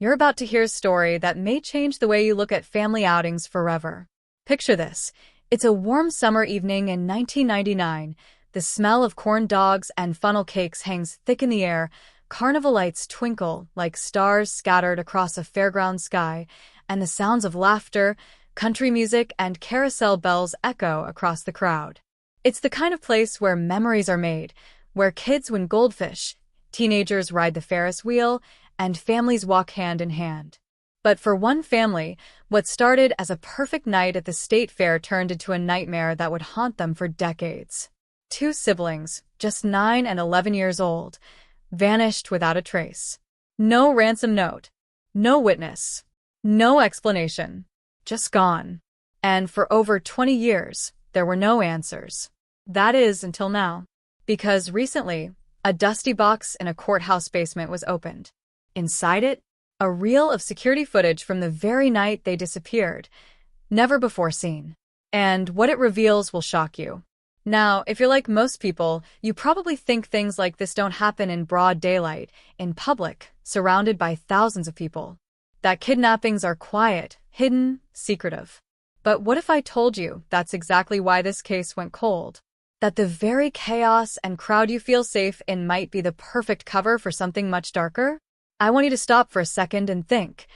You're about to hear a story that may change the way you look at family outings forever. Picture this. It's a warm summer evening in 1999. The smell of corn dogs and funnel cakes hangs thick in the air. Carnival lights twinkle like stars scattered across a fairground sky, and the sounds of laughter, country music, and carousel bells echo across the crowd. It's the kind of place where memories are made, where kids win goldfish, teenagers ride the Ferris wheel, and families walk hand in hand. But for one family, what started as a perfect night at the state fair turned into a nightmare that would haunt them for decades. Two siblings, just 9 and 11 years old, vanished without a trace. No ransom note, no witness, no explanation, just gone. And for over 20 years, there were no answers. That is, until now. Because recently, a dusty box in a courthouse basement was opened. Inside it, a reel of security footage from the very night they disappeared, never before seen. And what it reveals will shock you. Now, if you're like most people, you probably think things like this don't happen in broad daylight, in public, surrounded by thousands of people. That kidnappings are quiet, hidden, secretive. But what if I told you that's exactly why this case went cold? That the very chaos and crowd you feel safe in might be the perfect cover for something much darker? I want you to stop for a second and think.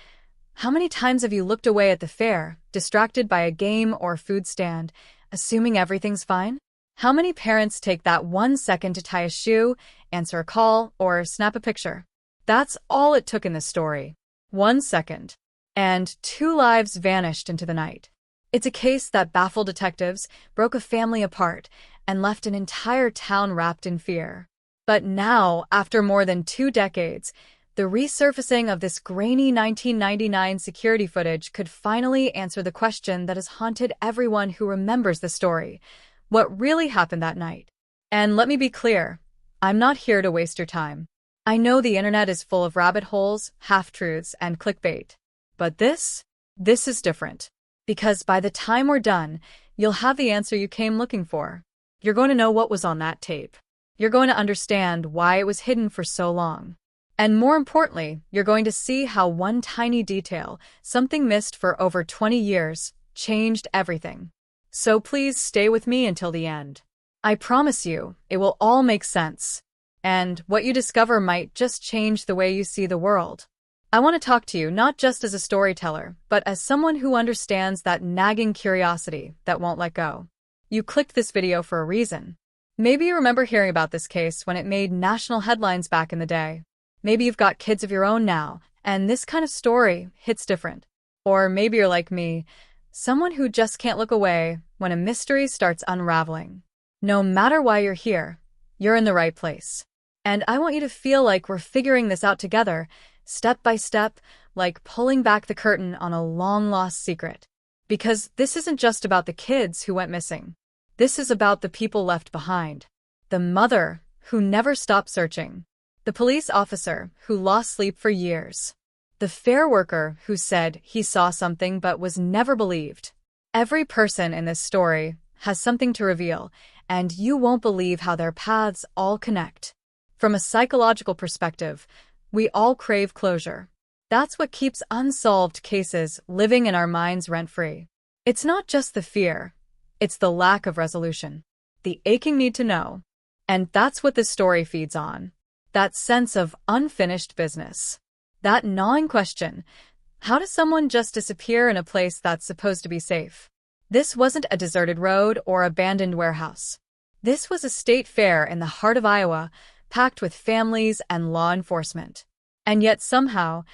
How many times have you looked away at the fair, distracted by a game or food stand, assuming everything's fine? How many parents take that 1 second to tie a shoe, answer a call, or snap a picture? That's all it took in this story. 1 second. And 2 lives vanished into the night. It's a case that baffled detectives, broke a family apart, and left an entire town wrapped in fear. But now, after more than 2 decades, the resurfacing of this grainy 1999 security footage could finally answer the question that has haunted everyone who remembers the story. What really happened that night? And let me be clear, I'm not here to waste your time. I know the internet is full of rabbit holes, half-truths, and clickbait. But this is different. Because by the time we're done, you'll have the answer you came looking for. You're going to know what was on that tape. You're going to understand why it was hidden for so long. And more importantly, you're going to see how one tiny detail, something missed for over 20 years, changed everything. So please stay with me until the end. I promise you, it will all make sense. And what you discover might just change the way you see the world. I want to talk to you not just as a storyteller, but as someone who understands that nagging curiosity that won't let go. You clicked this video for a reason. Maybe you remember hearing about this case when it made national headlines back in the day. Maybe you've got kids of your own now, and this kind of story hits different. Or maybe you're like me, someone who just can't look away when a mystery starts unraveling. No matter why you're here, you're in the right place. And I want you to feel like we're figuring this out together, step by step, like pulling back the curtain on a long-lost secret. Because this isn't just about the kids who went missing. This is about the people left behind. The mother who never stopped searching. The police officer who lost sleep for years. The fair worker who said he saw something but was never believed. Every person in this story has something to reveal, and you won't believe how their paths all connect. From a psychological perspective, we all crave closure. That's what keeps unsolved cases living in our minds rent-free. It's not just the fear, it's the lack of resolution. The aching need to know. And that's what this story feeds on. That sense of unfinished business. That gnawing question, how does someone just disappear in a place that's supposed to be safe? This wasn't a deserted road or abandoned warehouse. This was a state fair in the heart of Iowa, packed with families and law enforcement. And yet somehow,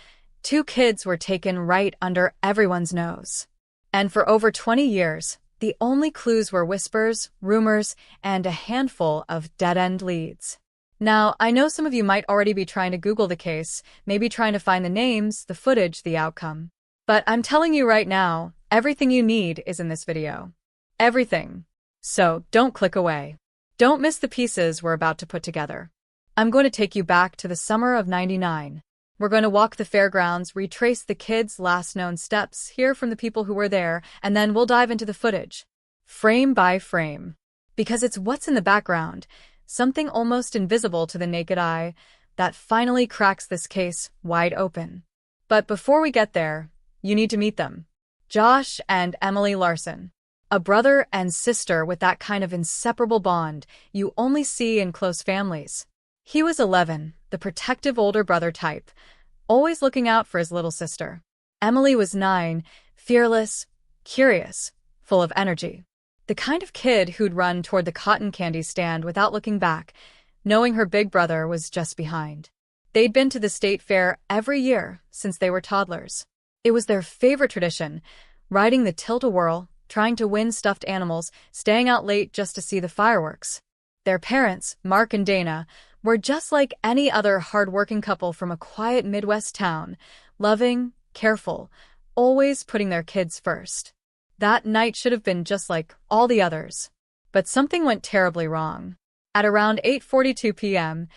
2 kids were taken right under everyone's nose. And for over 20 years, the only clues were whispers, rumors, and a handful of dead-end leads. Now, I know some of you might already be trying to Google the case, maybe trying to find the names, the footage, the outcome. But I'm telling you right now, everything you need is in this video. Everything. So don't click away. Don't miss the pieces we're about to put together. I'm going to take you back to the summer of '99. We're going to walk the fairgrounds, retrace the kids' last known steps, hear from the people who were there, and then we'll dive into the footage. Frame by frame. Because it's what's in the background, something almost invisible to the naked eye, that finally cracks this case wide open. But before we get there, you need to meet them. Josh and Emily Larson. A brother and sister with that kind of inseparable bond you only see in close families. He was 11, the protective older brother type, always looking out for his little sister. Emily was 9, fearless, curious, full of energy. The kind of kid who'd run toward the cotton candy stand without looking back, knowing her big brother was just behind. They'd been to the state fair every year since they were toddlers. It was their favorite tradition, riding the tilt-a-whirl, trying to win stuffed animals, staying out late just to see the fireworks. Their parents, Mark and Dana, were just like any other hard-working couple from a quiet Midwest town, loving, careful, always putting their kids first. That night should have been just like all the others. But something went terribly wrong. At around 8:42 p.m.,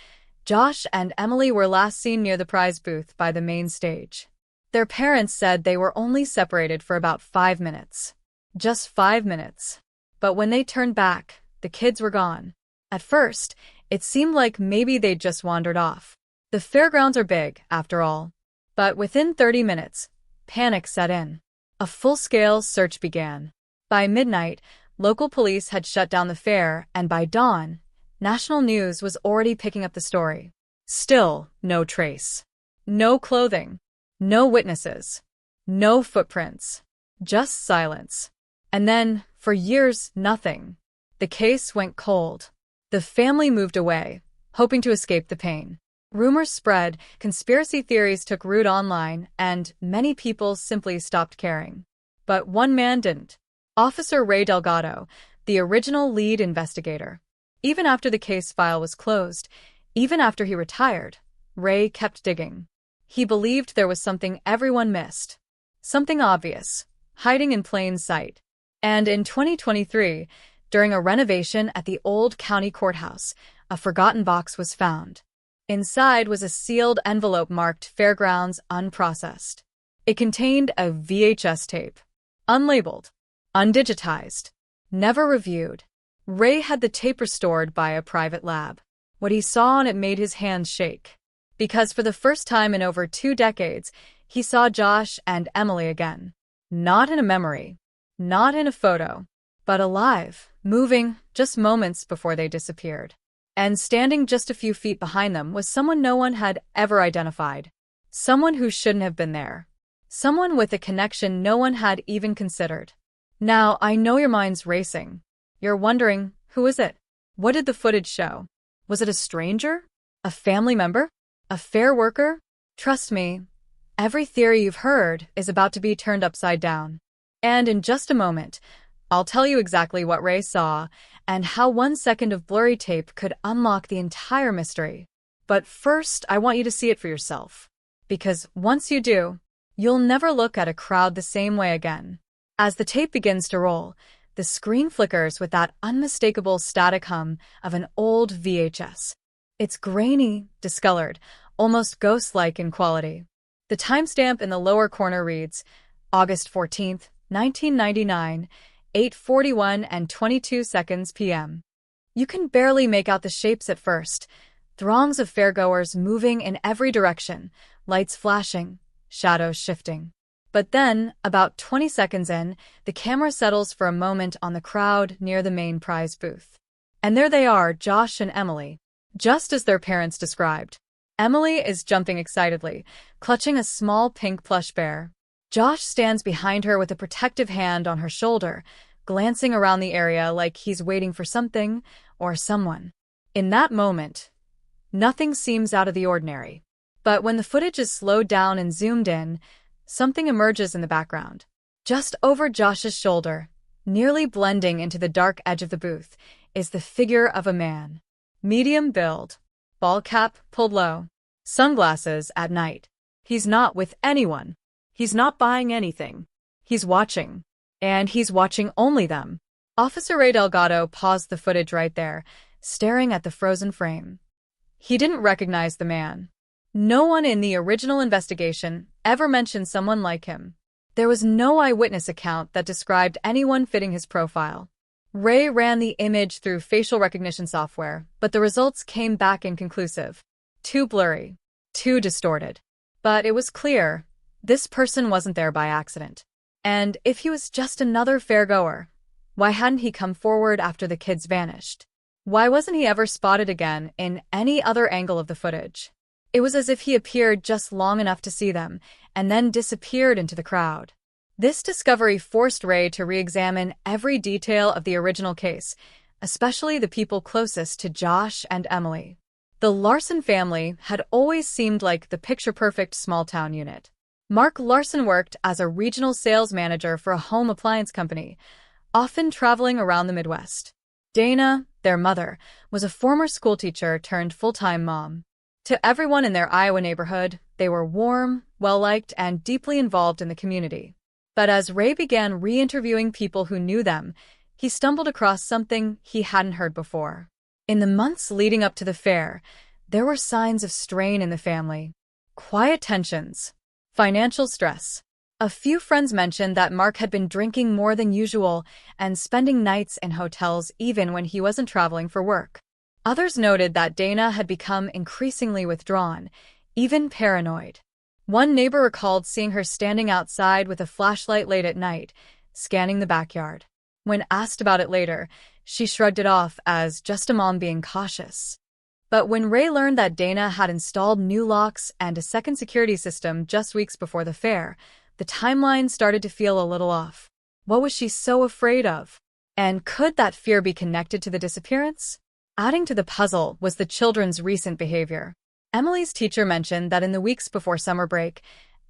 Josh and Emily were last seen near the prize booth by the main stage. Their parents said they were only separated for about 5 minutes. Just 5 minutes. But when they turned back, the kids were gone. At first, it seemed like maybe they'd just wandered off. The fairgrounds are big, after all. But within 30 minutes, panic set in. A full-scale search began. By midnight, local police had shut down the fair, and by dawn, national news was already picking up the story. Still, no trace. No clothing. No witnesses. No footprints. Just silence. And then, for years, nothing. The case went cold. The family moved away, hoping to escape the pain. Rumors spread, conspiracy theories took root online, and many people simply stopped caring. But one man didn't. Officer Ray Delgado, the original lead investigator. Even after the case file was closed, even after he retired, Ray kept digging. He believed there was something everyone missed. Something obvious, hiding in plain sight. And in 2023, during a renovation at the old county courthouse, a forgotten box was found. Inside was a sealed envelope marked Fairgrounds Unprocessed. It contained a VHS tape. Unlabeled. Undigitized. Never reviewed. Ray had the tape restored by a private lab. What he saw on it made his hands shake. Because for the first time in over 2 decades, he saw Josh and Emily again. Not in a memory. Not in a photo. But alive, moving, just moments before they disappeared. And standing just a few feet behind them was someone no one had ever identified. Someone who shouldn't have been there. Someone with a connection no one had even considered. Now, I know your mind's racing. You're wondering, who is it? What did the footage show? Was it a stranger? A family member? A fair worker? Trust me, every theory you've heard is about to be turned upside down. And in just a moment, I'll tell you exactly what Ray saw and how 1 second of blurry tape could unlock the entire mystery. But first, I want you to see it for yourself. Because once you do, you'll never look at a crowd the same way again. As the tape begins to roll, the screen flickers with that unmistakable static hum of an old VHS. It's grainy, discolored, almost ghost-like in quality. The timestamp in the lower corner reads, August 14th, 1999, 8:41 and 22 seconds p.m. You can barely make out the shapes at first. Throngs of fairgoers moving in every direction, lights flashing, shadows shifting. But then, about 20 seconds in, the camera settles for a moment on the crowd near the main prize booth. And there they are, Josh and Emily, just as their parents described. Emily is jumping excitedly, clutching a small pink plush bear. Josh stands behind her with a protective hand on her shoulder, glancing around the area like he's waiting for something or someone. In that moment, nothing seems out of the ordinary. But when the footage is slowed down and zoomed in, something emerges in the background. Just over Josh's shoulder, nearly blending into the dark edge of the booth, is the figure of a man. Medium build, ball cap pulled low, sunglasses at night. He's not with anyone. He's not buying anything. He's watching. And he's watching only them. Officer Ray Delgado paused the footage right there, staring at the frozen frame. He didn't recognize the man. No one in the original investigation ever mentioned someone like him. There was no eyewitness account that described anyone fitting his profile. Ray ran the image through facial recognition software, but the results came back inconclusive. Too blurry. Too distorted. But it was clear, This person wasn't there by accident. And if he was just another fairgoer, why hadn't he come forward after the kids vanished? Why wasn't he ever spotted again in any other angle of the footage? It was as if he appeared just long enough to see them, and then disappeared into the crowd. This discovery forced Ray to re-examine every detail of the original case, especially the people closest to Josh and Emily. The Larson family had always seemed like the picture-perfect small-town unit. Mark Larson worked as a regional sales manager for a home appliance company, often traveling around the Midwest. Dana, their mother, was a former schoolteacher turned full-time mom. To everyone in their Iowa neighborhood, they were warm, well-liked, and deeply involved in the community. But as Ray began re-interviewing people who knew them, he stumbled across something he hadn't heard before. In the months leading up to the fair, there were signs of strain in the family. Quiet tensions, financial stress. A few friends mentioned that Mark had been drinking more than usual and spending nights in hotels even when he wasn't traveling for work. Others noted that Dana had become increasingly withdrawn, even paranoid. One neighbor recalled seeing her standing outside with a flashlight late at night, scanning the backyard. When asked about it later, she shrugged it off as just a mom being cautious. But when Ray learned that Dana had installed new locks and a second security system just weeks before the fair, the timeline started to feel a little off. What was she so afraid of? And could that fear be connected to the disappearance? Adding to the puzzle was the children's recent behavior. Emily's teacher mentioned that in the weeks before summer break,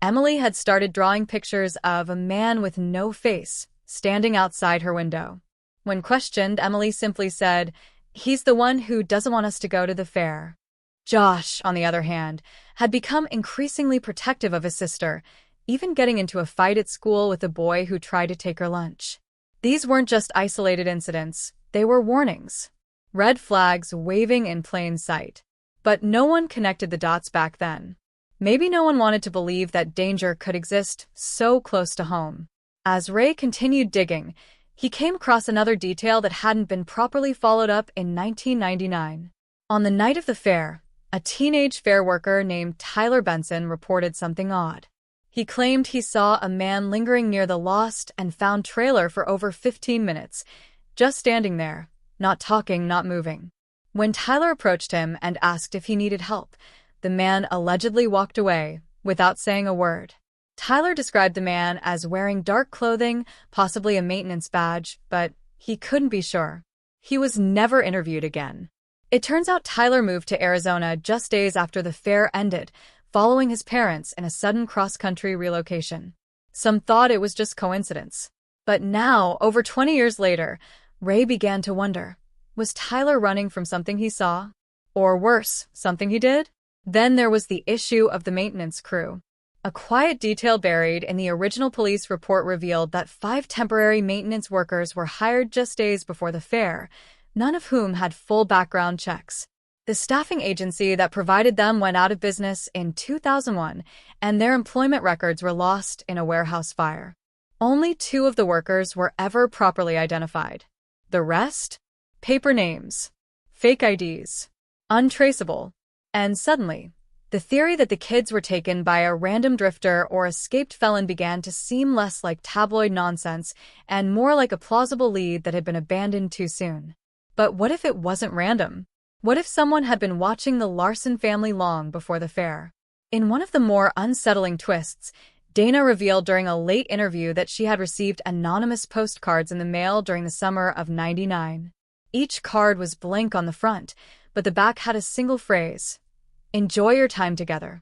Emily had started drawing pictures of a man with no face standing outside her window. When questioned, Emily simply said, "He's the one who doesn't want us to go to the fair." Josh, on the other hand, had become increasingly protective of his sister, even getting into a fight at school with a boy who tried to take her lunch. These weren't just isolated incidents, they were warnings. Red flags waving in plain sight. But no one connected the dots back then. Maybe no one wanted to believe that danger could exist so close to home. As Ray continued digging, he came across another detail that hadn't been properly followed up in 1999. On the night of the fair, a teenage fair worker named Tyler Benson reported something odd. He claimed he saw a man lingering near the lost and found trailer for over 15 minutes, just standing there, not talking, not moving. When Tyler approached him and asked if he needed help, the man allegedly walked away without saying a word. Tyler described the man as wearing dark clothing, possibly a maintenance badge, but he couldn't be sure. He was never interviewed again. It turns out Tyler moved to Arizona just days after the fair ended, following his parents in a sudden cross-country relocation. Some thought it was just coincidence. But now, over 20 years later, Ray began to wonder, was Tyler running from something he saw? Or worse, something he did? Then there was the issue of the maintenance crew. A quiet detail buried in the original police report revealed that 5 temporary maintenance workers were hired just days before the fair, none of whom had full background checks. The staffing agency that provided them went out of business in 2001, and their employment records were lost in a warehouse fire. Only 2 of the workers were ever properly identified. The rest? Paper names, fake IDs, untraceable. And suddenly, the theory that the kids were taken by a random drifter or escaped felon began to seem less like tabloid nonsense and more like a plausible lead that had been abandoned too soon. But what if it wasn't random? What if someone had been watching the Larson family long before the fair? In one of the more unsettling twists, Dana revealed during a late interview that she had received anonymous postcards in the mail during the summer of '99. Each card was blank on the front, but the back had a single phrase, "Enjoy your time together."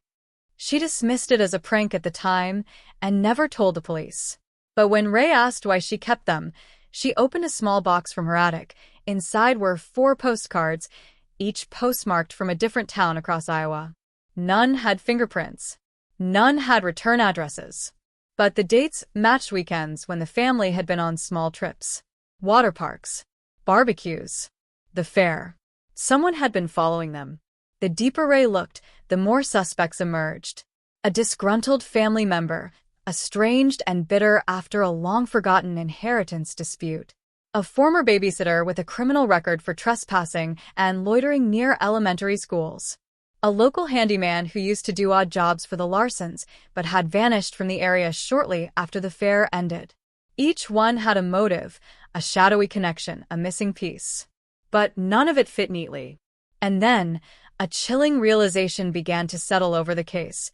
She dismissed it as a prank at the time and never told the police. But when Ray asked why she kept them, she opened a small box from her attic. Inside were 4 postcards, each postmarked from a different town across Iowa. None had fingerprints. None had return addresses. But the dates matched weekends when the family had been on small trips, water parks, barbecues, the fair. Someone had been following them. The deeper Ray looked, the more suspects emerged. A disgruntled family member, estranged and bitter after a long-forgotten inheritance dispute. A former babysitter with a criminal record for trespassing and loitering near elementary schools. a local handyman who used to do odd jobs for the Larsons but had vanished from the area shortly after the fair ended. Each one had a motive, a shadowy connection, a missing piece. But none of it fit neatly. And then, a chilling realization began to settle over the case.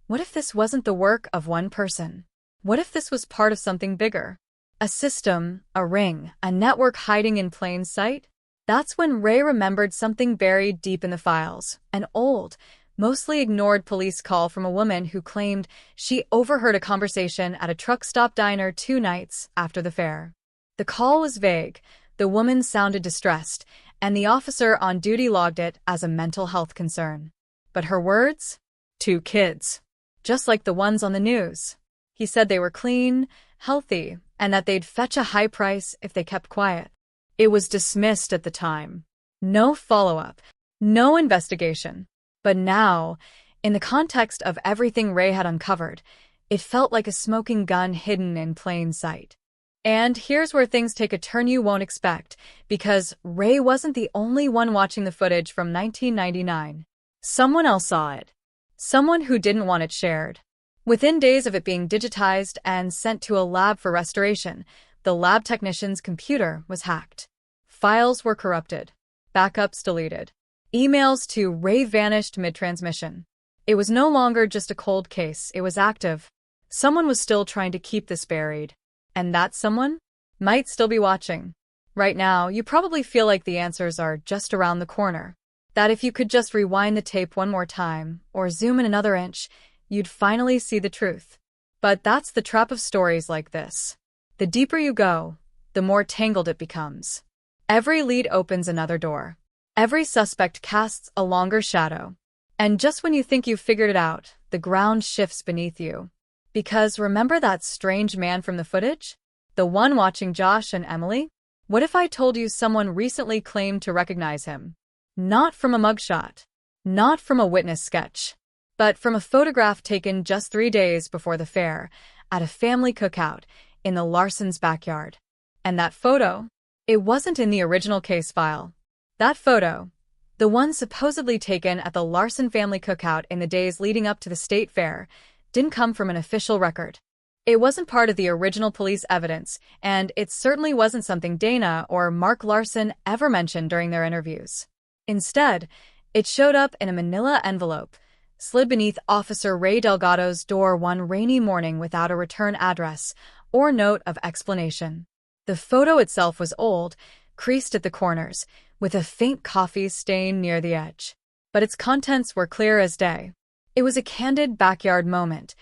What if this wasn't the work of one person? What if this was part of something bigger? A system, a ring, a network hiding in plain sight? That's when Ray remembered something buried deep in the files, an old, mostly ignored police call from a woman who claimed she overheard a conversation at a truck stop diner 2 nights after the fair. The call was vague, the woman sounded distressed, and the officer on duty logged it as a mental health concern. But her words? 2 kids. Just like the ones on the news. He said they were clean, healthy, and that they'd fetch a high price if they kept quiet. It was dismissed at the time. No follow-up, no investigation. But now, in the context of everything Ray had uncovered, it felt like a smoking gun hidden in plain sight. And here's where things take a turn you won't expect, because Ray wasn't the only one watching the footage from 1999. Someone else saw it. Someone who didn't want it shared. Within days of it being digitized and sent to a lab for restoration, the lab technician's computer was hacked. Files were corrupted. Backups deleted. Emails to Ray vanished mid-transmission. It was no longer just a cold case, it was active. Someone was still trying to keep this buried. And that someone might still be watching. Right now, you probably feel like the answers are just around the corner. That if you could just rewind the tape one more time, or zoom in another inch, you'd finally see the truth. But that's the trap of stories like this. The deeper you go, the more tangled it becomes. Every lead opens another door. Every suspect casts a longer shadow. And just when you think you've figured it out, the ground shifts beneath you. Because remember that strange man from the footage? The one watching Josh and Emily? What if I told you someone recently claimed to recognize him? Not from a mugshot. Not from a witness sketch. But from a photograph taken just 3 days before the fair, at a family cookout, in the Larsons' backyard. And that photo? It wasn't in the original case file. That photo, the one supposedly taken at the Larson family cookout in the days leading up to the state fair, didn't come from an official record. It wasn't part of the original police evidence, and it certainly wasn't something Dana or Mark Larson ever mentioned during their interviews. Instead, it showed up in a manila envelope, slid beneath Officer Ray Delgado's door one rainy morning without a return address or note of explanation. The photo itself was old, creased at the corners, with a faint coffee stain near the edge. But its contents were clear as day. It was a candid backyard moment.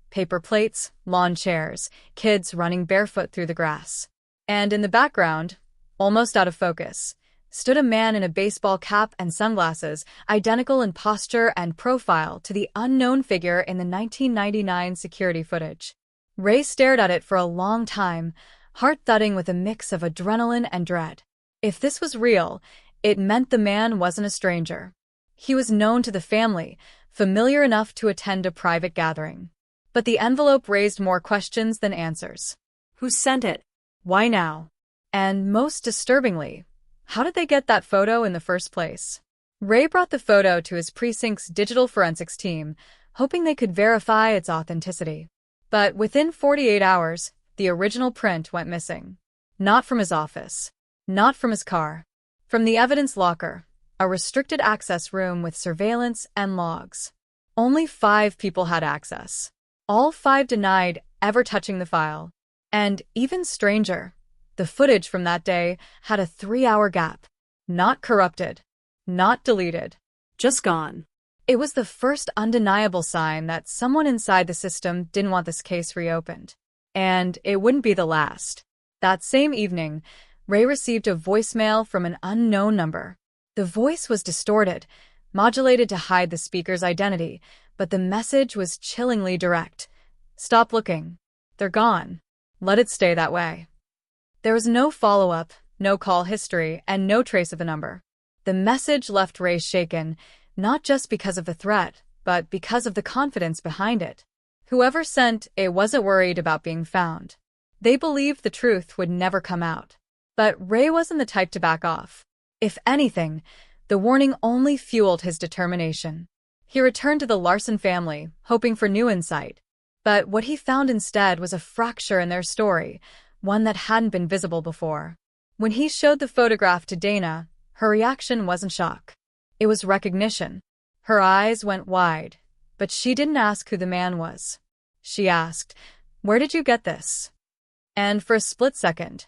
Paper plates, lawn chairs, kids running barefoot through the grass. And in the background, almost out of focus, stood a man in a baseball cap and sunglasses, identical in posture and profile to the unknown figure in the 1999 security footage. Ray stared at it for a long time, heart thudding with a mix of adrenaline and dread. If this was real, it meant the man wasn't a stranger. He was known to the family, familiar enough to attend a private gathering. But the envelope raised more questions than answers. Who sent it? Why now? And most disturbingly, how did they get that photo in the first place? Ray brought the photo to his precinct's digital forensics team, hoping they could verify its authenticity. But within 48 hours, the original print went missing. Not from his office. Not from his car. From the evidence locker, a restricted access room with surveillance and logs. Only 5 people had access. All 5 denied ever touching the file. And even stranger, the footage from that day had a 3-hour gap. Not corrupted. Not deleted. Just gone. It was the first undeniable sign that someone inside the system didn't want this case reopened. And it wouldn't be the last. That same evening, Ray received a voicemail from an unknown number. The voice was distorted, modulated to hide the speaker's identity, but the message was chillingly direct. Stop looking. They're gone. Let it stay that way. There was no follow-up, no call history, and no trace of the number. The message left Ray shaken, not just because of the threat, but because of the confidence behind it. Whoever sent it wasn't worried about being found. They believed the truth would never come out. But Ray wasn't the type to back off. If anything, The warning only fueled his determination. He returned to the Larson family, hoping for new insight. But what he found instead was a fracture in their story, one that hadn't been visible before. When he showed the photograph to Dana, her reaction wasn't shock. It was recognition. Her eyes went wide, but she didn't ask who the man was. She asked, "Where did you get this?" And for a split second,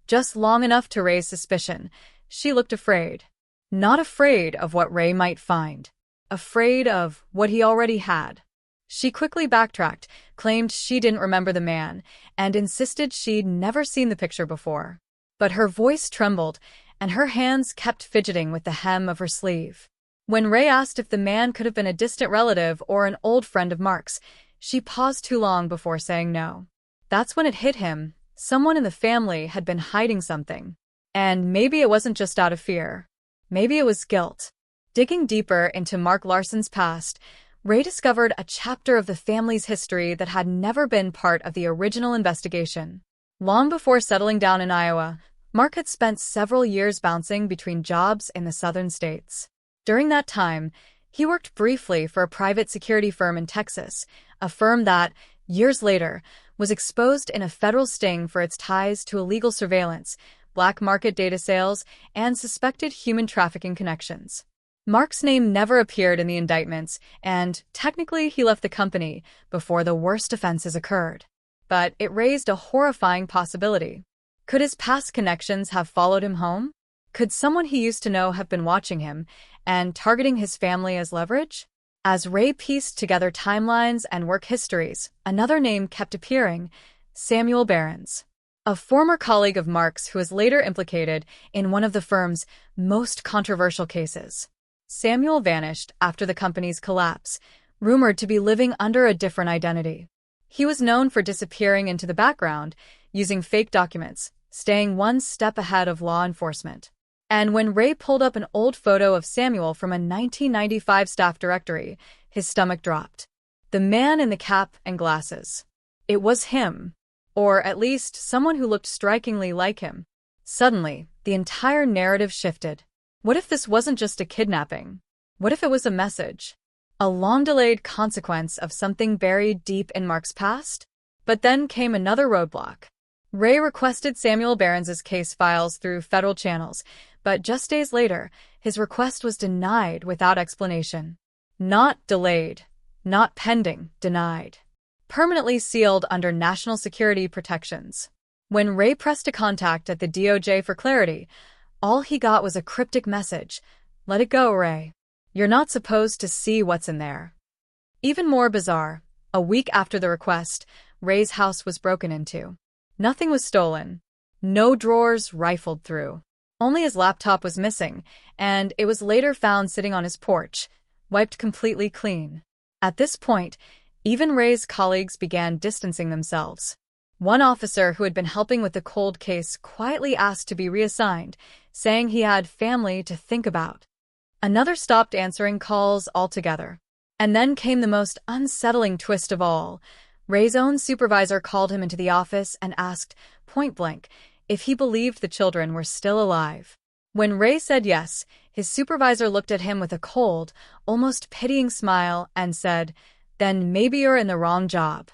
just long enough to raise suspicion, she looked afraid. Not afraid of what Ray might find. Afraid of what he already had. She quickly backtracked, claimed she didn't remember the man, and insisted she'd never seen the picture before. But her voice trembled, and her hands kept fidgeting with the hem of her sleeve. When Ray asked if the man could have been a distant relative or an old friend of Mark's, she paused too long before saying no. That's when it hit him. Someone in the family had been hiding something. And maybe it wasn't just out of fear. Maybe it was guilt. Digging deeper into Mark Larson's past, Ray discovered a chapter of the family's history that had never been part of the original investigation. Long before settling down in Iowa, Mark had spent several years bouncing between jobs in the southern states. During that time, he worked briefly for a private security firm in Texas, a firm that, years later, was exposed in a federal sting for its ties to illegal surveillance, black market data sales, and suspected human trafficking connections. Mark's name never appeared in the indictments, and technically he left the company before the worst offenses occurred. But it raised a horrifying possibility. Could his past connections have followed him home? Could someone he used to know have been watching him and targeting his family as leverage? As Ray pieced together timelines and work histories, another name kept appearing: Samuel Behrens. A former colleague of Mark's who was later implicated in one of the firm's most controversial cases. Samuel vanished after the company's collapse, rumored to be living under a different identity. He was known for disappearing into the background, using fake documents, staying one step ahead of law enforcement. And when Ray pulled up an old photo of Samuel from a 1995 staff directory, his stomach dropped. The man in the cap and glasses. It was him. Or at least someone who looked strikingly like him. Suddenly, the entire narrative shifted. What if this wasn't just a kidnapping? What if it was a message? A long-delayed consequence of something buried deep in Mark's past? But then came another roadblock. Ray requested Samuel Behrens' case files through federal channels, but just days later, his request was denied without explanation. Not delayed, not pending, denied. Permanently sealed under national security protections. When Ray pressed a contact at the DOJ for clarity, all he got was a cryptic message: "Let it go, Ray. You're not supposed to see what's in there." Even more bizarre, a week after the request, Ray's house was broken into. Nothing was stolen. No drawers rifled through. Only his laptop was missing, and it was later found sitting on his porch, wiped completely clean. At this point, even Ray's colleagues began distancing themselves. One officer who had been helping with the cold case quietly asked to be reassigned, saying he had family to think about. Another stopped answering calls altogether. And then came the most unsettling twist of all. Ray's own supervisor called him into the office and asked, point blank, if he believed the children were still alive. When Ray said yes, his supervisor looked at him with a cold, almost pitying smile and said, "Then maybe you're in the wrong job."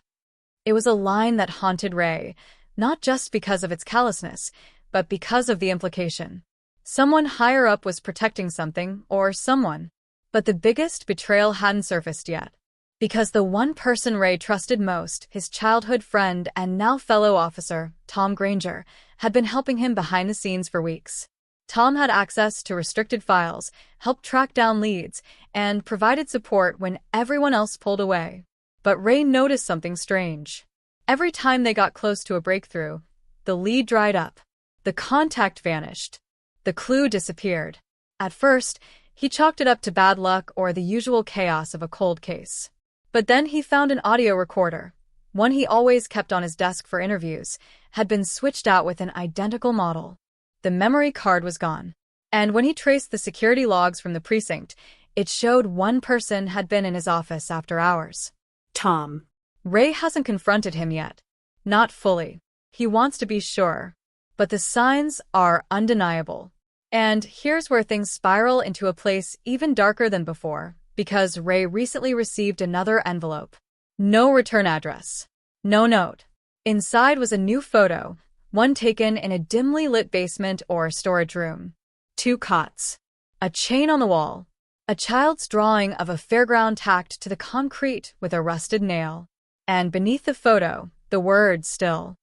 It was a line that haunted Ray, not just because of its callousness, but because of the implication. Someone higher up was protecting something, or someone. But the biggest betrayal hadn't surfaced yet. Because the one person Ray trusted most, his childhood friend and now fellow officer, Tom Granger, had been helping him behind the scenes for weeks. Tom had access to restricted files, helped track down leads, and provided support when everyone else pulled away. But Ray noticed something strange. Every time they got close to a breakthrough, the lead dried up. The contact vanished. The clue disappeared. At first, he chalked it up to bad luck or the usual chaos of a cold case. But then he found an audio recorder, one he always kept on his desk for interviews, had been switched out with an identical model. The memory card was gone. And when he traced the security logs from the precinct, it showed one person had been in his office after hours. Tom. Ray hasn't confronted him yet. Not fully. He wants to be sure. But the signs are undeniable. And here's where things spiral into a place even darker than before, because Ray recently received another envelope. No return address. No note. Inside was a new photo, one taken in a dimly lit basement or storage room. 2 cots. A chain on the wall. A child's drawing of a fairground tacked to the concrete with a rusted nail. And beneath the photo, the word still.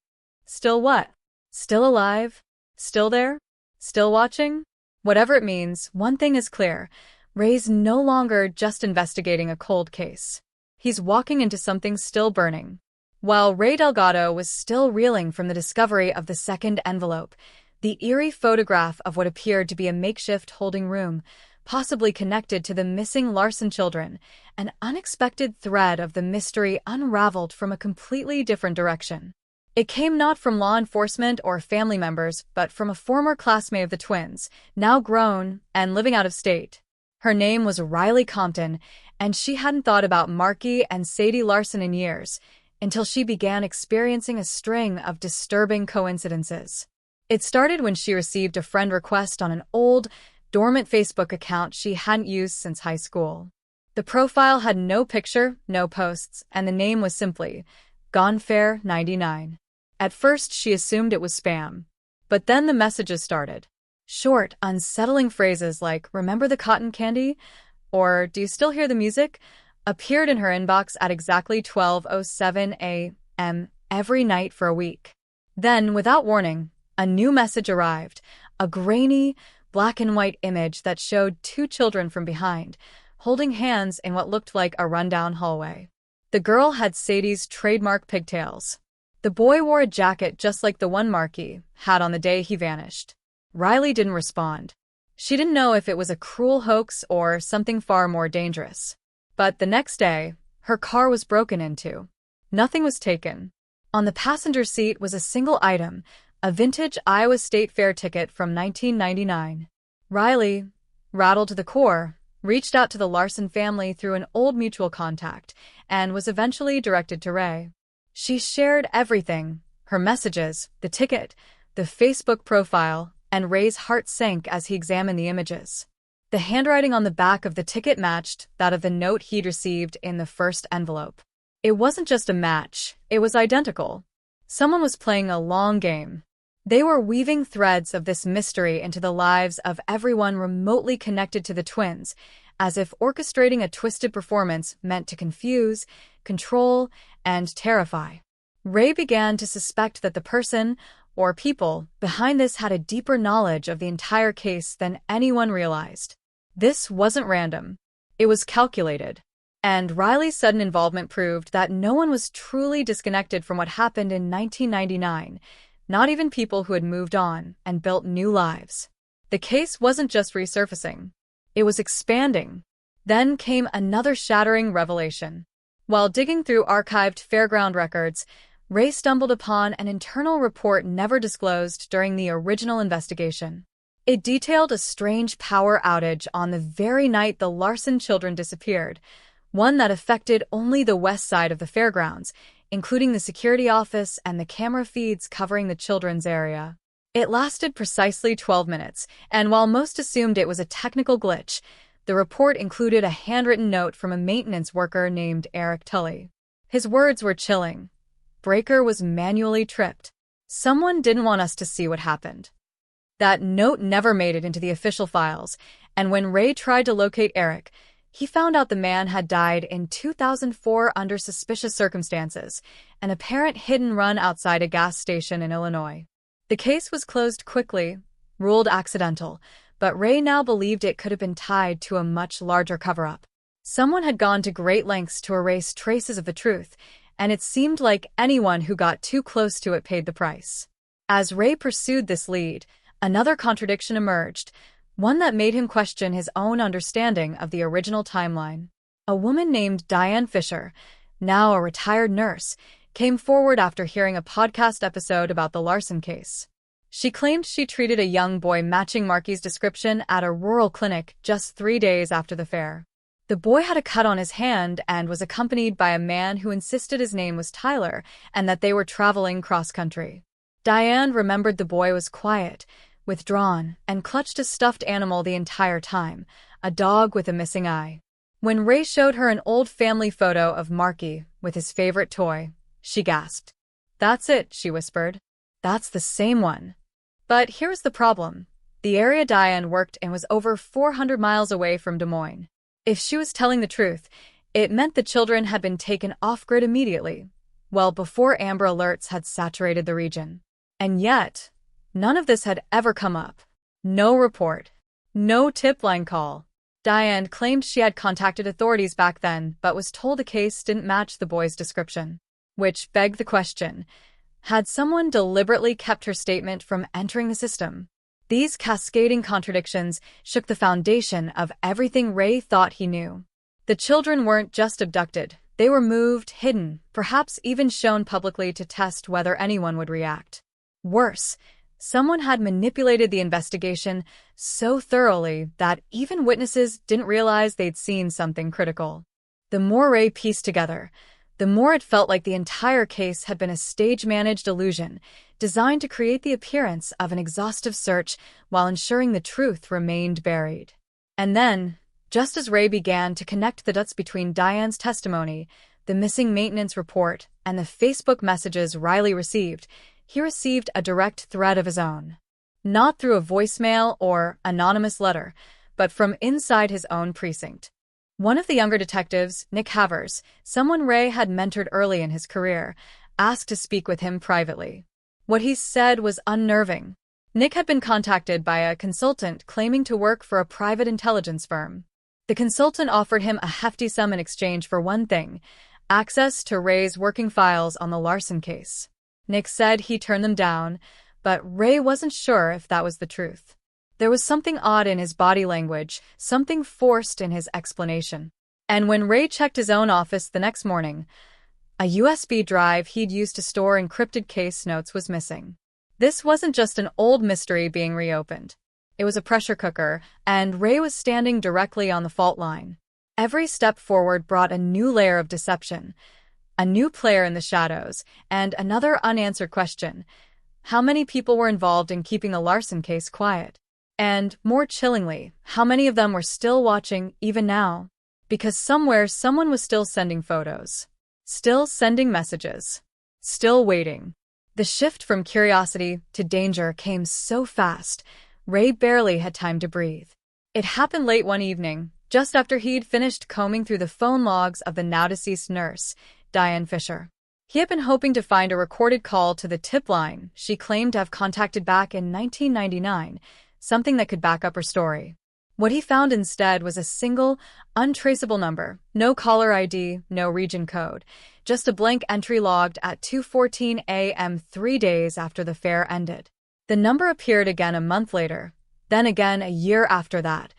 Still what? Still alive? Still there? Still watching? Whatever it means, one thing is clear. Ray's no longer just investigating a cold case. He's walking into something still burning. While Ray Delgado was still reeling from the discovery of the second envelope, the eerie photograph of what appeared to be a makeshift holding room, possibly connected to the missing Larson children, an unexpected thread of the mystery unraveled from a completely different direction. It came not from law enforcement or family members, but from a former classmate of the twins, now grown and living out of state. Her name was Riley Compton, and she hadn't thought about Marky and Sadie Larson in years, until she began experiencing a string of disturbing coincidences. It started when she received a friend request on an old, dormant Facebook account she hadn't used since high school. The profile had no picture, no posts, and the name was simply Gone Fair 99. At first, she assumed it was spam. But then the messages started. Short, unsettling phrases like, "Remember the cotton candy?" or "Do you still hear the music?" appeared in her inbox at exactly 12:07 a.m. every night for a week. Then, without warning, a new message arrived, a grainy, black-and-white image that showed 2 children from behind, holding hands in what looked like a rundown hallway. The girl had Sadie's trademark pigtails. The boy wore a jacket just like the one Marky had on the day he vanished. Riley didn't respond. She didn't know if it was a cruel hoax or something far more dangerous. But the next day, her car was broken into. Nothing was taken. On the passenger seat was a single item, a vintage Iowa State Fair ticket from 1999. Riley, rattled to the core, reached out to the Larson family through an old mutual contact and was eventually directed to Ray. She shared everything, her messages, the ticket, the Facebook profile, and Ray's heart sank as he examined the images. The handwriting on the back of the ticket matched that of the note he'd received in the first envelope. It wasn't just a match, it was identical. Someone was playing a long game. They were weaving threads of this mystery into the lives of everyone remotely connected to the twins, as if orchestrating a twisted performance meant to confuse, control, and terrify. Ray began to suspect that the person, or people, behind this had a deeper knowledge of the entire case than anyone realized. This wasn't random. It was calculated. And Riley's sudden involvement proved that no one was truly disconnected from what happened in 1999, not even people who had moved on and built new lives. The case wasn't just resurfacing. It was expanding. Then came another shattering revelation. While digging through archived fairground records, Ray stumbled upon an internal report never disclosed during the original investigation. It detailed a strange power outage on the very night the Larson children disappeared, one that affected only the west side of the fairgrounds, including the security office and the camera feeds covering the children's area. It lasted precisely 12 minutes, and while most assumed it was a technical glitch, the report included a handwritten note from a maintenance worker named Eric Tully. His words were chilling. Breaker was manually tripped. Someone didn't want us to see what happened. That note never made it into the official files, and when Ray tried to locate Eric, he found out the man had died in 2004 under suspicious circumstances, an apparent hit-and-run outside a gas station in Illinois. The case was closed quickly, ruled accidental, but Ray now believed it could have been tied to a much larger cover-up. Someone had gone to great lengths to erase traces of the truth, and it seemed like anyone who got too close to it paid the price. As Ray pursued this lead, another contradiction emerged, one that made him question his own understanding of the original timeline. A woman named Diane Fisher, now a retired nurse, came forward after hearing a podcast episode about the Larson case. She claimed she treated a young boy matching Marky's description at a rural clinic just 3 days after the fair. The boy had a cut on his hand and was accompanied by a man who insisted his name was Tyler and that they were traveling cross-country. Diane remembered the boy was quiet, withdrawn, and clutched a stuffed animal the entire time, a dog with a missing eye. When Ray showed her an old family photo of Marky with his favorite toy, she gasped. "That's it," she whispered. "That's the same one." But here's the problem. The area Diane worked in was over 400 miles away from Des Moines. If she was telling the truth, it meant the children had been taken off-grid immediately, well before Amber Alerts had saturated the region. And yet, none of this had ever come up. No report. No tip line call. Diane claimed she had contacted authorities back then, but was told the case didn't match the boy's description. Which begged the question, had someone deliberately kept her statement from entering the system? These cascading contradictions shook the foundation of everything Ray thought he knew. The children weren't just abducted, they were moved, hidden, perhaps even shown publicly to test whether anyone would react. Worse, someone had manipulated the investigation so thoroughly that even witnesses didn't realize they'd seen something critical. The more Ray pieced together, the more it felt like the entire case had been a stage-managed illusion, designed to create the appearance of an exhaustive search while ensuring the truth remained buried. And then, just as Ray began to connect the dots between Diane's testimony, the missing maintenance report, and the Facebook messages Riley received, he received a direct threat of his own. Not through a voicemail or anonymous letter, but from inside his own precinct. One of the younger detectives, Nick Havers, someone Ray had mentored early in his career, asked to speak with him privately. What he said was unnerving. Nick had been contacted by a consultant claiming to work for a private intelligence firm. The consultant offered him a hefty sum in exchange for one thing, access to Ray's working files on the Larson case. Nick said he turned them down, but Ray wasn't sure if that was the truth. There was something odd in his body language, something forced in his explanation. And when Ray checked his own office the next morning, a USB drive he'd used to store encrypted case notes was missing. This wasn't just an old mystery being reopened. It was a pressure cooker, and Ray was standing directly on the fault line. Every step forward brought a new layer of deception, a new player in the shadows, and another unanswered question. How many people were involved in keeping the Larson case quiet? And, more chillingly, how many of them were still watching even now? Because somewhere someone was still sending photos. Still sending messages. Still waiting. The shift from curiosity to danger came so fast, Ray barely had time to breathe. It happened late one evening, just after he'd finished combing through the phone logs of the now-deceased nurse, Diane Fisher. He had been hoping to find a recorded call to the tip line she claimed to have contacted back in 1999, something that could back up her story. What he found instead was a single, untraceable number, no caller ID, no region code, just a blank entry logged at 2:14 a.m. 3 days after the fair ended. The number appeared again a month later, then again a year after that,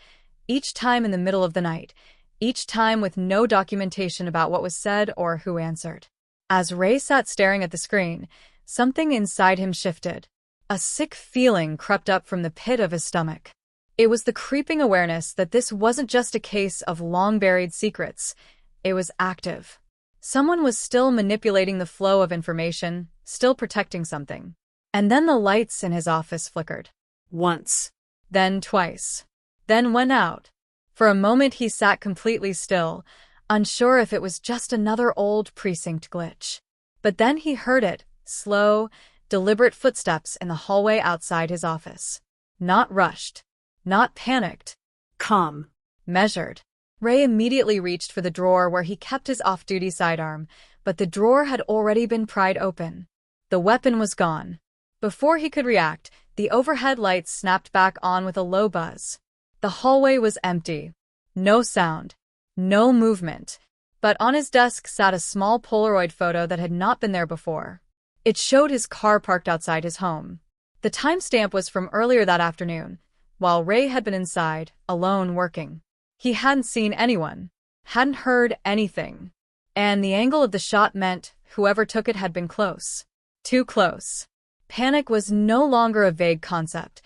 each time in the middle of the night, each time with no documentation about what was said or who answered. As Ray sat staring at the screen, something inside him shifted. A sick feeling crept up from the pit of his stomach. It was the creeping awareness that this wasn't just a case of long-buried secrets. It was active. Someone was still manipulating the flow of information, still protecting something. And then the lights in his office flickered. Once. Then twice. Then went out. For a moment he sat completely still, unsure if it was just another old precinct glitch. But then he heard it, slow, deliberate footsteps in the hallway outside his office. Not rushed. Not panicked. Calm. Measured. Ray immediately reached for the drawer where he kept his off-duty sidearm, but the drawer had already been pried open. The weapon was gone. Before he could react, the overhead lights snapped back on with a low buzz. The hallway was empty. No sound. No movement. But on his desk sat a small Polaroid photo that had not been there before. It showed his car parked outside his home. The timestamp was from earlier that afternoon, while Ray had been inside, alone working. He hadn't seen anyone, hadn't heard anything. And the angle of the shot meant whoever took it had been close. Too close. Panic was no longer a vague concept.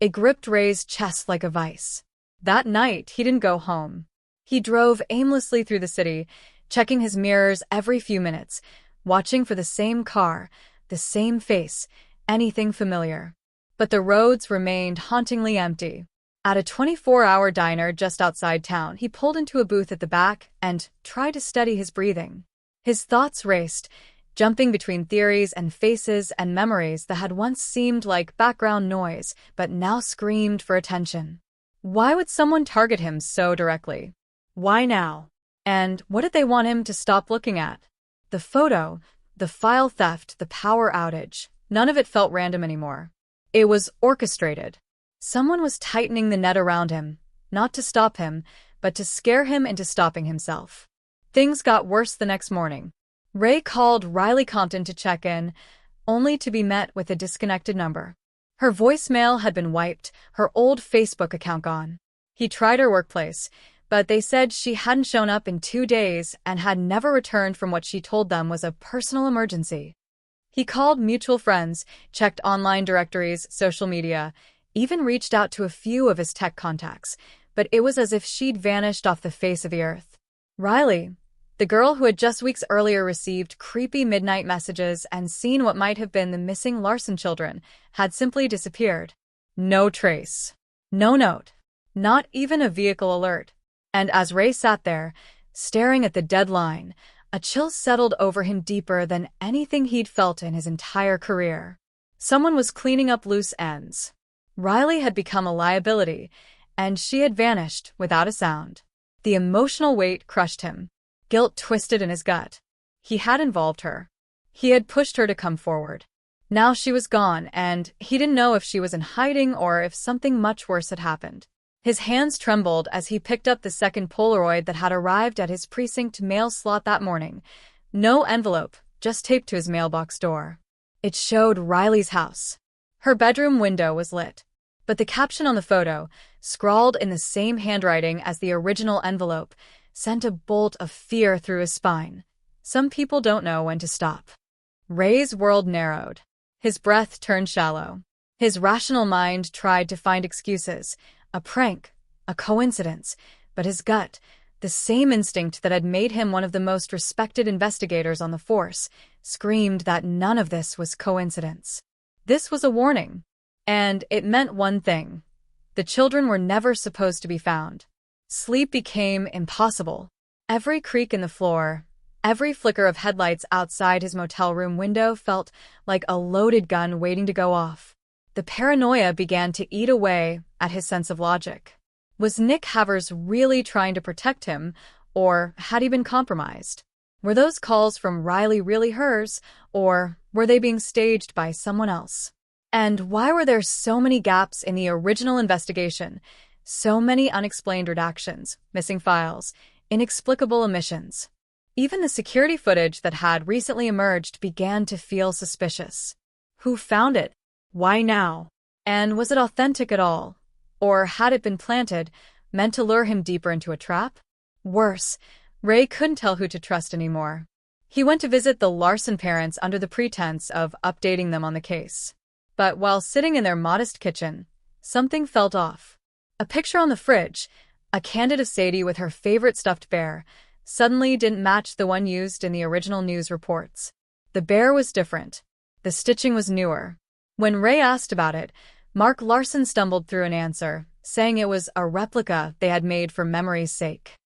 It gripped Ray's chest like a vice. That night, he didn't go home. He drove aimlessly through the city, checking his mirrors every few minutes, watching for the same car, the same face, anything familiar. But the roads remained hauntingly empty. At a 24-hour diner just outside town, he pulled into a booth at the back and tried to steady his breathing. His thoughts raced, jumping between theories and faces and memories that had once seemed like background noise, but now screamed for attention. Why would someone target him so directly? Why now? And what did they want him to stop looking at? The photo, the file theft, the power outage, none of it felt random anymore. It was orchestrated. Someone was tightening the net around him, not to stop him, but to scare him into stopping himself. Things got worse the next morning. Ray called Riley Compton to check in, only to be met with a disconnected number. Her voicemail had been wiped, her old Facebook account gone. He tried her workplace, but they said she hadn't shown up in 2 days and had never returned from what she told them was a personal emergency. He called mutual friends, checked online directories, social media, even reached out to a few of his tech contacts, but it was as if she'd vanished off the face of the earth. Riley, the girl who had just weeks earlier received creepy midnight messages and seen what might have been the missing Larson children, had simply disappeared. No trace. No note. Not even a vehicle alert. And as Ray sat there, staring at the dead line, a chill settled over him deeper than anything he'd felt in his entire career. Someone was cleaning up loose ends. Riley had become a liability, and she had vanished without a sound. The emotional weight crushed him. Guilt twisted in his gut. He had involved her. He had pushed her to come forward. Now she was gone, and he didn't know if she was in hiding or if something much worse had happened. His hands trembled as he picked up the second Polaroid that had arrived at his precinct mail slot that morning. No envelope, just taped to his mailbox door. It showed Riley's house. Her bedroom window was lit, but the caption on the photo, scrawled in the same handwriting as the original envelope, sent a bolt of fear through his spine. Some people don't know when to stop. Ray's world narrowed. His breath turned shallow. His rational mind tried to find excuses. A prank, a coincidence, but his gut, the same instinct that had made him one of the most respected investigators on the force, screamed that none of this was coincidence. This was a warning, and it meant one thing. The children were never supposed to be found. Sleep became impossible. Every creak in the floor, every flicker of headlights outside his motel room window felt like a loaded gun waiting to go off. The paranoia began to eat away at his sense of logic. Was Nick Havers really trying to protect him, or had he been compromised? Were those calls from Riley really hers, or were they being staged by someone else? And why were there so many gaps in the original investigation? So many unexplained redactions, missing files, inexplicable omissions. Even the security footage that had recently emerged began to feel suspicious. Who found it? Why now? And was it authentic at all? Or had it been planted, meant to lure him deeper into a trap? Worse, Ray couldn't tell who to trust anymore. He went to visit the Larson parents under the pretense of updating them on the case. But while sitting in their modest kitchen, something felt off. A picture on the fridge, a candid of Sadie with her favorite stuffed bear, suddenly didn't match the one used in the original news reports. The bear was different. The stitching was newer. When Ray asked about it, Mark Larson stumbled through an answer, saying it was a replica they had made for memory's sake.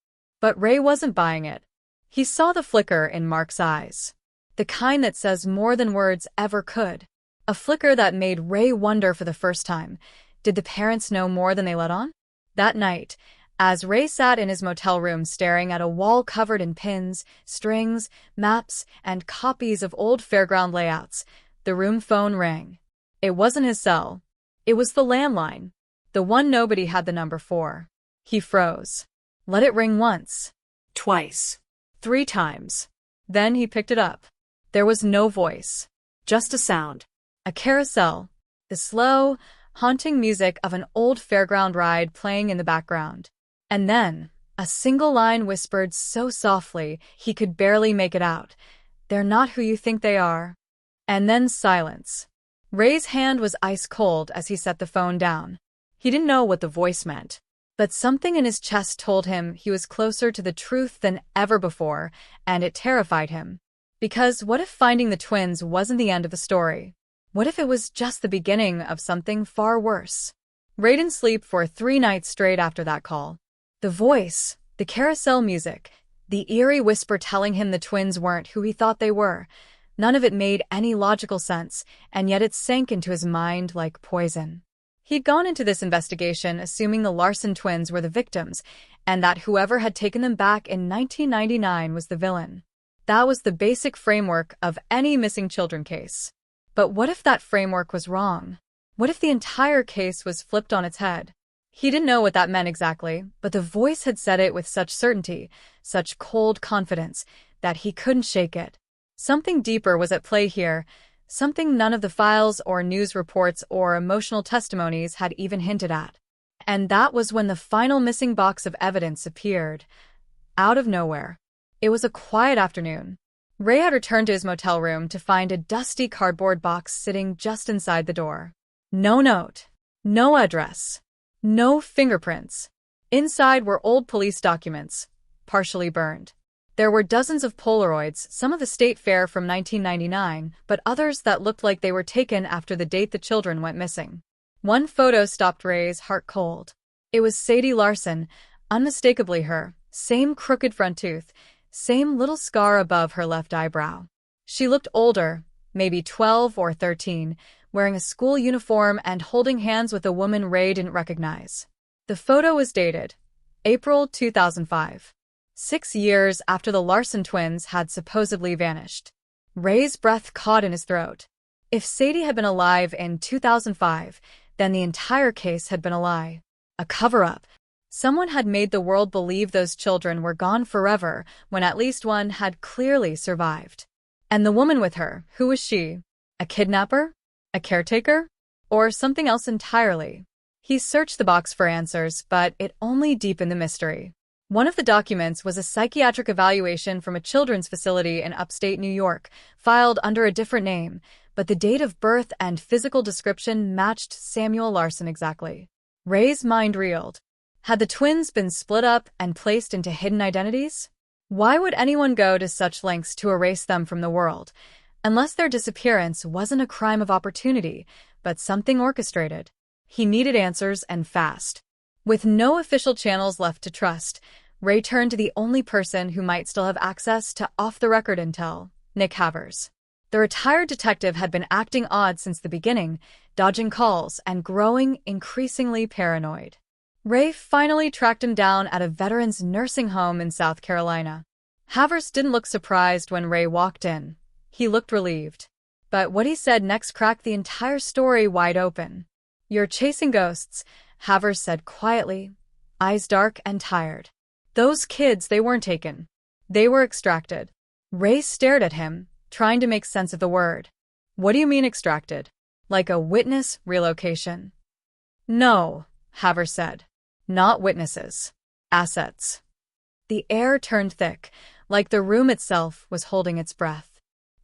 But Ray wasn't buying it. He saw the flicker in Mark's eyes. The kind that says more than words ever could. A flicker that made Ray wonder for the first time, did the parents know more than they let on? That night, as Ray sat in his motel room staring at a wall covered in pins, strings, maps, and copies of old fairground layouts, the room phone rang. It wasn't his cell. It was the landline, the one nobody had the number for. He froze. Let it ring once. Twice. 3 times. Then he picked it up. There was no voice. Just a sound. A carousel. The slow, haunting music of an old fairground ride playing in the background. And then, a single line whispered so softly he could barely make it out. They're not who you think they are. And then silence. Ray's hand was ice cold as he set the phone down. He didn't know what the voice meant, but something in his chest told him he was closer to the truth than ever before, and it terrified him. Because what if finding the twins wasn't the end of the story? What if it was just the beginning of something far worse? Ray didn't sleep for 3 nights straight after that call. The voice, the carousel music, the eerie whisper telling him the twins weren't who he thought they were. None of it made any logical sense, and yet it sank into his mind like poison. He'd gone into this investigation assuming the Larson twins were the victims, and that whoever had taken them back in 1999 was the villain. That was the basic framework of any missing children case. But what if that framework was wrong? What if the entire case was flipped on its head? He didn't know what that meant exactly, but the voice had said it with such certainty, such cold confidence, that he couldn't shake it. Something deeper was at play here, something none of the files or news reports or emotional testimonies had even hinted at. And that was when the final missing box of evidence appeared. Out of nowhere. It was a quiet afternoon. Ray had returned to his motel room to find a dusty cardboard box sitting just inside the door. No note. No address. No fingerprints. Inside were old police documents, partially burned. There were dozens of Polaroids, some of the State Fair from 1999, but others that looked like they were taken after the date the children went missing. One photo stopped Ray's heart cold. It was Sadie Larson, unmistakably her, same crooked front tooth, same little scar above her left eyebrow. She looked older, maybe 12 or 13, wearing a school uniform and holding hands with a woman Ray didn't recognize. The photo was dated April 2005. 6 years after the Larson twins had supposedly vanished. Ray's breath caught in his throat. If Sadie had been alive in 2005, then the entire case had been a lie. A cover-up. Someone had made the world believe those children were gone forever when at least one had clearly survived. And the woman with her, who was she? A kidnapper? A caretaker? Or something else entirely? He searched the box for answers, but it only deepened the mystery. One of the documents was a psychiatric evaluation from a children's facility in upstate New York, filed under a different name, but the date of birth and physical description matched Samuel Larson exactly. Ray's mind reeled. Had the twins been split up and placed into hidden identities? Why would anyone go to such lengths to erase them from the world, unless their disappearance wasn't a crime of opportunity, but something orchestrated? He needed answers, and fast. With no official channels left to trust, Ray turned to the only person who might still have access to off-the-record intel, Nick Havers. The retired detective had been acting odd since the beginning, dodging calls and growing increasingly paranoid. Ray finally tracked him down at a veterans nursing home in South Carolina. Havers didn't look surprised when Ray walked in. He looked relieved. But what he said next cracked the entire story wide open. "You're chasing ghosts," Havers said quietly, eyes dark and tired. "Those kids, they weren't taken. They were extracted." Ray stared at him, trying to make sense of the word. "What do you mean extracted? Like a witness relocation?" "No," Havers said. "Not witnesses. Assets." The air turned thick, like the room itself was holding its breath.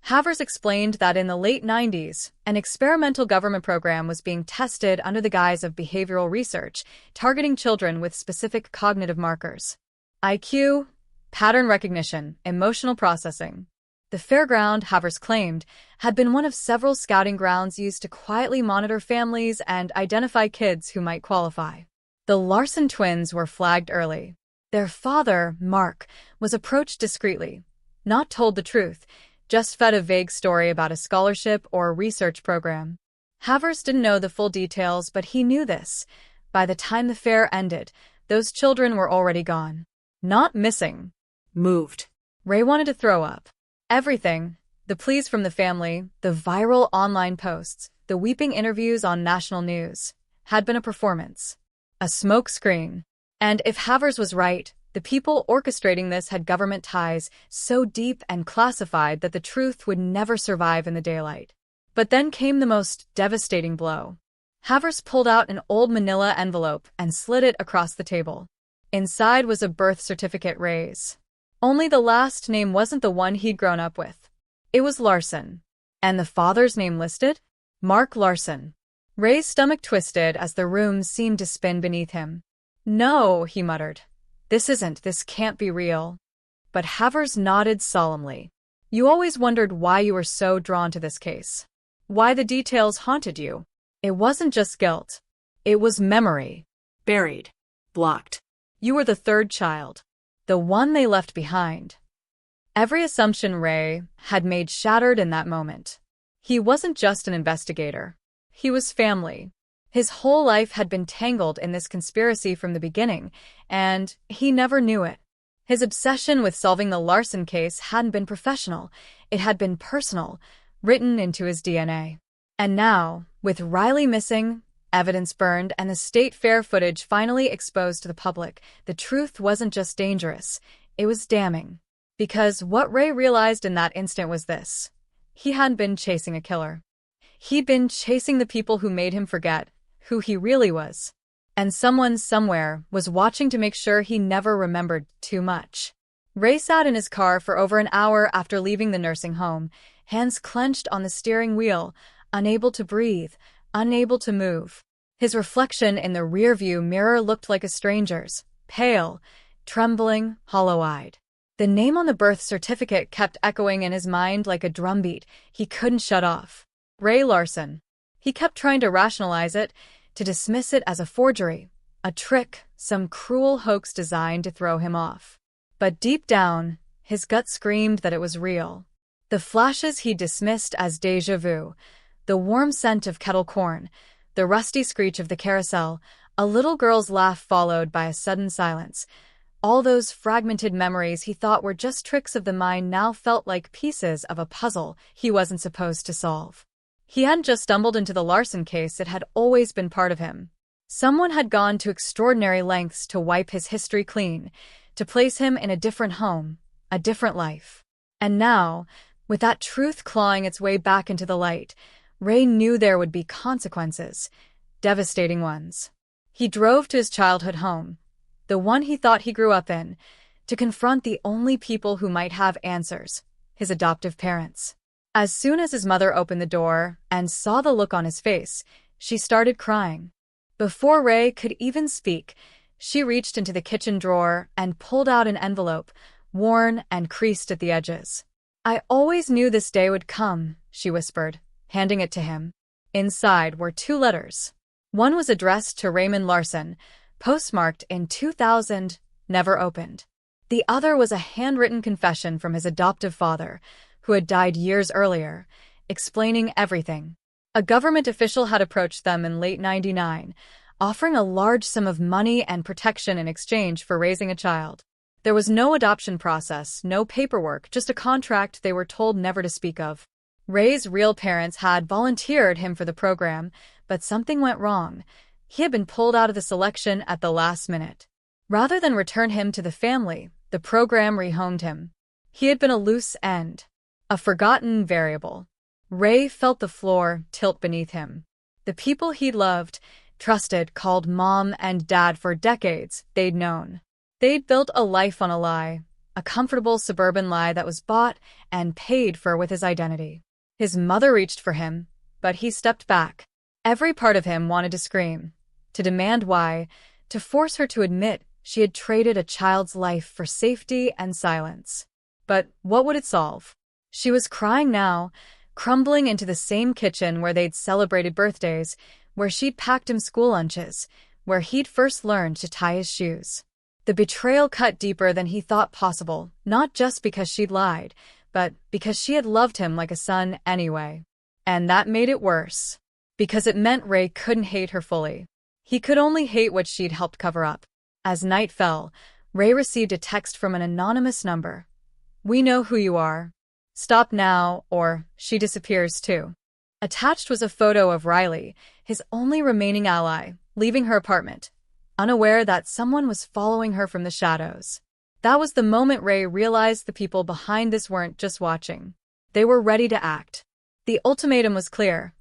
Havers explained that in the late 90s, an experimental government program was being tested under the guise of behavioral research, targeting children with specific cognitive markers. IQ, pattern recognition, emotional processing. The fairground, Havers claimed, had been one of several scouting grounds used to quietly monitor families and identify kids who might qualify. The Larson twins were flagged early. Their father, Mark, was approached discreetly, not told the truth, just fed a vague story about a scholarship or research program. Havers didn't know the full details, but he knew this. By the time the fair ended, those children were already gone. Not missing. Moved. Ray wanted to throw up. Everything. The pleas from the family, the viral online posts, the weeping interviews on national news, had been a performance. A smokescreen. And if Havers was right, the people orchestrating this had government ties so deep and classified that the truth would never survive in the daylight. But then came the most devastating blow. Havers pulled out an old manila envelope and slid it across the table. Inside was a birth certificate Ray's. Only the last name wasn't the one he'd grown up with. It was Larson. And the father's name listed? Mark Larson. Ray's stomach twisted as the room seemed to spin beneath him. "No," he muttered. This can't be real." But Havers nodded solemnly. "You always wondered why you were so drawn to this case. Why the details haunted you. It wasn't just guilt. It was memory. Buried. Blocked. You were the third child. The one they left behind. Every assumption Ray had made shattered in that moment. He wasn't just an investigator. He was family. His whole life had been tangled in this conspiracy from the beginning, and he never knew it. His obsession with solving the Larson case hadn't been professional. It had been personal, written into his DNA. And now, with Riley missing, evidence burned, and the state fair footage finally exposed to the public, the truth wasn't just dangerous, it was damning. Because what Ray realized in that instant was this. He hadn't been chasing a killer. He'd been chasing the people who made him forget who he really was. And someone somewhere was watching to make sure he never remembered too much. Ray sat in his car for over an hour after leaving the nursing home, hands clenched on the steering wheel, unable to breathe, unable to move. His reflection in the rearview mirror looked like a stranger's, pale, trembling, hollow-eyed. The name on the birth certificate kept echoing in his mind like a drumbeat he couldn't shut off. Ray Larson. He kept trying to rationalize it, to dismiss it as a forgery, a trick, some cruel hoax designed to throw him off. But deep down, his gut screamed that it was real. The flashes he dismissed as déjà vu, the warm scent of kettle corn, the rusty screech of the carousel, a little girl's laugh followed by a sudden silence. All those fragmented memories he thought were just tricks of the mind now felt like pieces of a puzzle he wasn't supposed to solve. He hadn't just stumbled into the Larson case, it had always been part of him. Someone had gone to extraordinary lengths to wipe his history clean, to place him in a different home, a different life. And now, with that truth clawing its way back into the light, Ray knew there would be consequences, devastating ones. He drove to his childhood home, the one he thought he grew up in, to confront the only people who might have answers, his adoptive parents. As soon as his mother opened the door and saw the look on his face, she started crying. Before Ray could even speak, she reached into the kitchen drawer and pulled out an envelope, worn and creased at the edges. "I always knew this day would come," she whispered, handing it to him. Inside were 2 letters. One was addressed to Raymond Larson, postmarked in 2000, never opened. The other was a handwritten confession from his adoptive father, who had died years earlier, explaining everything. A government official had approached them in late '99, offering a large sum of money and protection in exchange for raising a child. There was no adoption process, no paperwork, just a contract they were told never to speak of. Ray's real parents had volunteered him for the program, but something went wrong. He had been pulled out of the selection at the last minute. Rather than return him to the family, the program rehomed him. He had been a loose end, a forgotten variable. Ray felt the floor tilt beneath him. The people he'd loved, trusted, called mom and dad for decades, they'd known. They'd built a life on a lie, a comfortable suburban lie that was bought and paid for with his identity. His mother reached for him, but he stepped back. Every part of him wanted to scream, to demand why, to force her to admit she had traded a child's life for safety and silence. But what would it solve? She was crying now, crumbling into the same kitchen where they'd celebrated birthdays, where she'd packed him school lunches, where he'd first learned to tie his shoes. The betrayal cut deeper than he thought possible, not just because she'd lied, but because she had loved him like a son anyway. And that made it worse, because it meant Ray couldn't hate her fully. He could only hate what she'd helped cover up. As night fell, Ray received a text from an anonymous number. "We know who you are. Stop now, or she disappears too." Attached was a photo of Riley, his only remaining ally, leaving her apartment, unaware that someone was following her from the shadows. That was the moment Ray realized the people behind this weren't just watching. They were ready to act. The ultimatum was clear.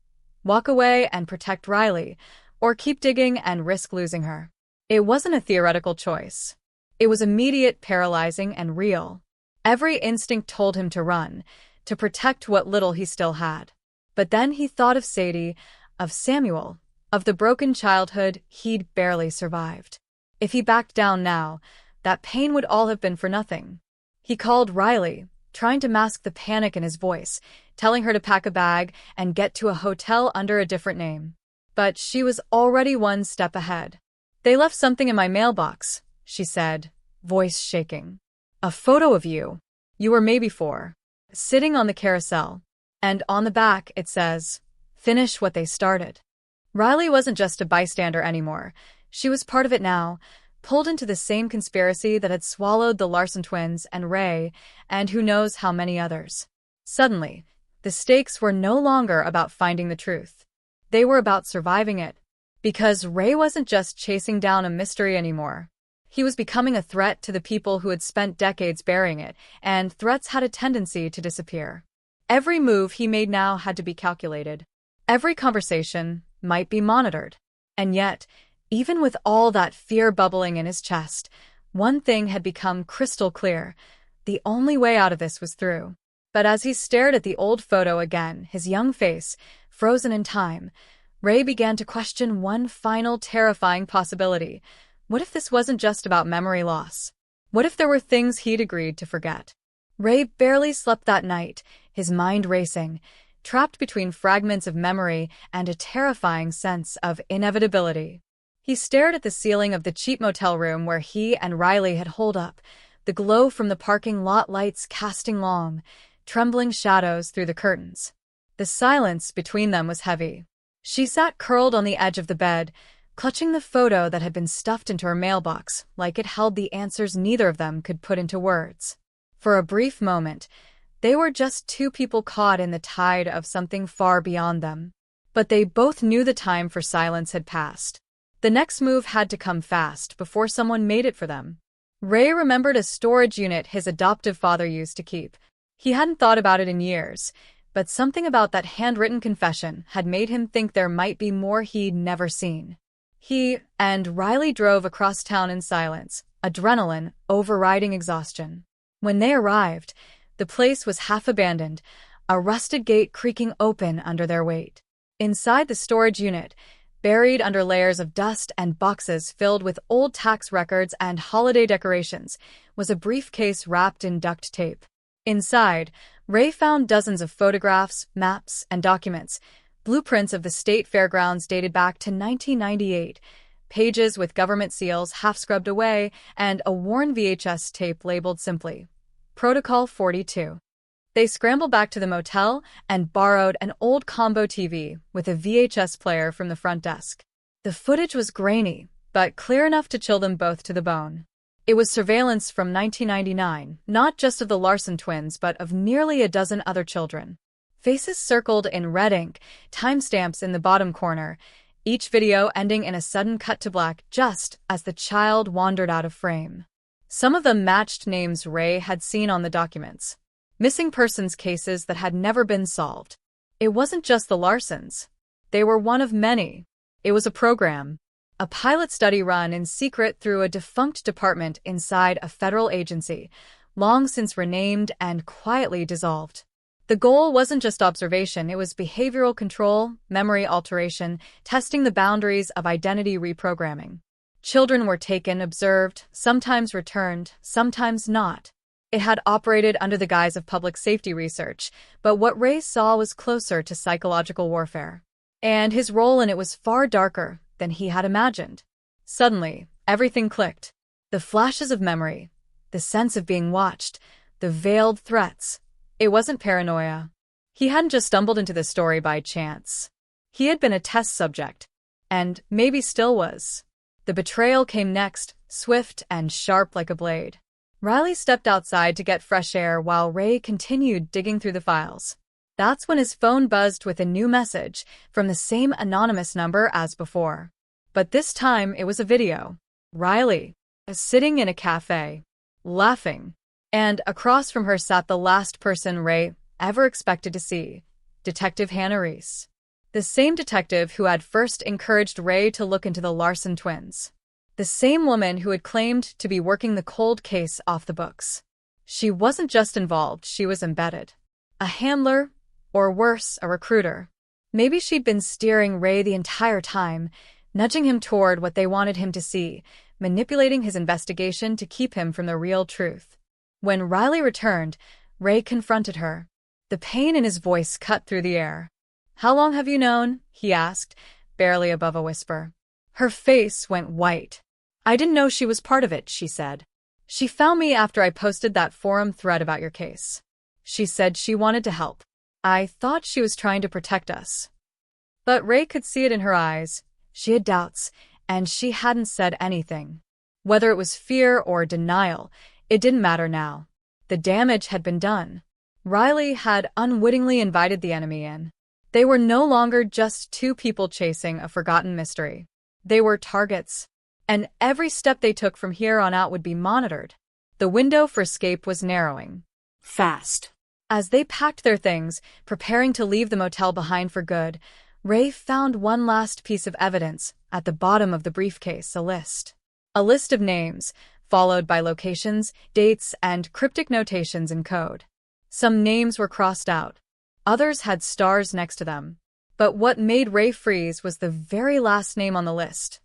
Walk away and protect Riley, or keep digging and risk losing her. It wasn't a theoretical choice. It was immediate, paralyzing, and real. Every instinct told him to run, to protect what little he still had. But then he thought of Sadie, of Samuel, of the broken childhood he'd barely survived. If he backed down now, that pain would all have been for nothing. He called Riley, trying to mask the panic in his voice, telling her to pack a bag and get to a hotel under a different name. But she was already one step ahead. "They left something in my mailbox," she said, voice shaking. "A photo of you. You were maybe 4. Sitting on the carousel. And on the back it says, 'Finish what they started.'" Riley wasn't just a bystander anymore. She was part of it now, pulled into the same conspiracy that had swallowed the Larson twins and Ray, and who knows how many others. Suddenly, the stakes were no longer about finding the truth. They were about surviving it. Because Ray wasn't just chasing down a mystery anymore. He was becoming a threat to the people who had spent decades burying it, and threats had a tendency to disappear. Every move he made now had to be calculated. Every conversation might be monitored. And yet, even with all that fear bubbling in his chest, one thing had become crystal clear. The only way out of this was through. But as he stared at the old photo again, his young face, frozen in time, Ray began to question one final terrifying possibility. What if this wasn't just about memory loss? What if there were things he'd agreed to forget? Ray barely slept that night, his mind racing, trapped between fragments of memory and a terrifying sense of inevitability. He stared at the ceiling of the cheap motel room where he and Riley had holed up, the glow from the parking lot lights casting long, trembling shadows through the curtains. The silence between them was heavy. She sat curled on the edge of the bed, clutching the photo that had been stuffed into her mailbox, like it held the answers neither of them could put into words. For a brief moment, they were just two people caught in the tide of something far beyond them. But they both knew the time for silence had passed. The next move had to come fast before someone made it for them. Ray remembered a storage unit his adoptive father used to keep. He hadn't thought about it in years, but something about that handwritten confession had made him think there might be more he'd never seen. He and Riley drove across town in silence, adrenaline overriding exhaustion. When they arrived, the place was half abandoned, a rusted gate creaking open under their weight. Inside the storage unit, buried under layers of dust and boxes filled with old tax records and holiday decorations, was a briefcase wrapped in duct tape. Inside, Ray found dozens of photographs, maps, and documents, blueprints of the state fairgrounds dated back to 1998, pages with government seals half scrubbed away, and a worn VHS tape labeled simply, Protocol 42. They scrambled back to the motel and borrowed an old combo TV with a VHS player from the front desk. The footage was grainy, but clear enough to chill them both to the bone. It was surveillance from 1999, not just of the Larson twins but of nearly a dozen other children. Faces circled in red ink, timestamps in the bottom corner, each video ending in a sudden cut to black just as the child wandered out of frame. Some of them matched names Ray had seen on the documents. Missing persons cases that had never been solved. It wasn't just the Larsons. They were one of many. It was a program. A pilot study run in secret through a defunct department inside a federal agency, long since renamed and quietly dissolved. The goal wasn't just observation, it was behavioral control, memory alteration, testing the boundaries of identity reprogramming. Children were taken, observed, sometimes returned, sometimes not. It had operated under the guise of public safety research, but what Ray saw was closer to psychological warfare. And his role in it was far darker than he had imagined. Suddenly, everything clicked. The flashes of memory, the sense of being watched, the veiled threats. It wasn't paranoia. He hadn't just stumbled into this story by chance. He had been a test subject, and maybe still was. The betrayal came next, swift and sharp like a blade. Riley stepped outside to get fresh air while Ray continued digging through the files. That's when his phone buzzed with a new message from the same anonymous number as before. But this time it was a video. Riley, sitting in a cafe, laughing. And across from her sat the last person Ray ever expected to see, Detective Hannah Reese. The same detective who had first encouraged Ray to look into the Larson twins. The same woman who had claimed to be working the cold case off the books. She wasn't just involved, she was embedded. A handler, or worse, a recruiter. Maybe she'd been steering Ray the entire time, nudging him toward what they wanted him to see, manipulating his investigation to keep him from the real truth. When Riley returned, Ray confronted her. The pain in his voice cut through the air. "How long have you known?" he asked, barely above a whisper. Her face went white. "I didn't know she was part of it," she said. "She found me after I posted that forum thread about your case. She said she wanted to help. I thought she was trying to protect us." But Ray could see it in her eyes. She had doubts, and she hadn't said anything. Whether it was fear or denial, it didn't matter now. The damage had been done. Riley had unwittingly invited the enemy in. They were no longer just two people chasing a forgotten mystery. They were targets. And every step they took from here on out would be monitored. The window for escape was narrowing. Fast. As they packed their things, preparing to leave the motel behind for good, Ray found one last piece of evidence at the bottom of the briefcase, a list. A list of names, followed by locations, dates, and cryptic notations in code. Some names were crossed out. Others had stars next to them. But what made Ray freeze was the very last name on the list.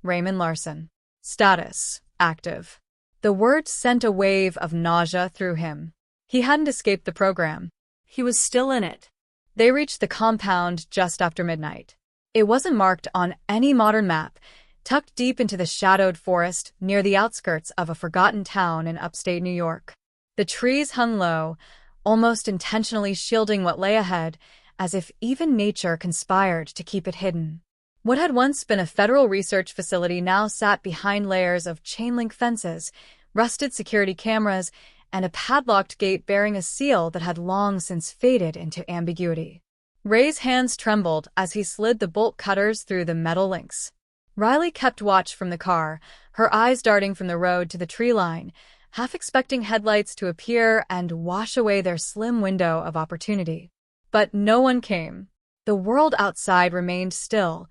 Raymond Larson. Status: active. The word sent a wave of nausea through him. He hadn't escaped the program. He was still in it. They reached the compound just after midnight. It wasn't marked on any modern map, tucked deep into the shadowed forest near the outskirts of a forgotten town in upstate New York. The trees hung low, almost intentionally shielding what lay ahead, as if even nature conspired to keep it hidden. What had once been a federal research facility now sat behind layers of chain-link fences, rusted security cameras, and a padlocked gate bearing a seal that had long since faded into ambiguity. Ray's hands trembled as he slid the bolt cutters through the metal links. Riley kept watch from the car, her eyes darting from the road to the tree line, half expecting headlights to appear and wash away their slim window of opportunity. But no one came. The world outside remained still,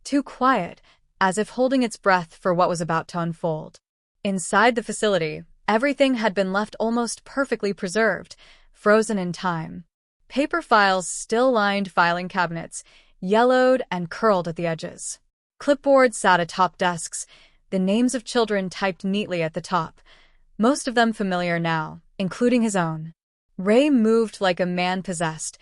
too quiet, as if holding its breath for what was about to unfold. Inside the facility, everything had been left almost perfectly preserved, frozen in time. Paper files still lined filing cabinets, yellowed and curled at the edges. Clipboards sat atop desks, the names of children typed neatly at the top, most of them familiar now, including his own. Ray moved like a man possessed,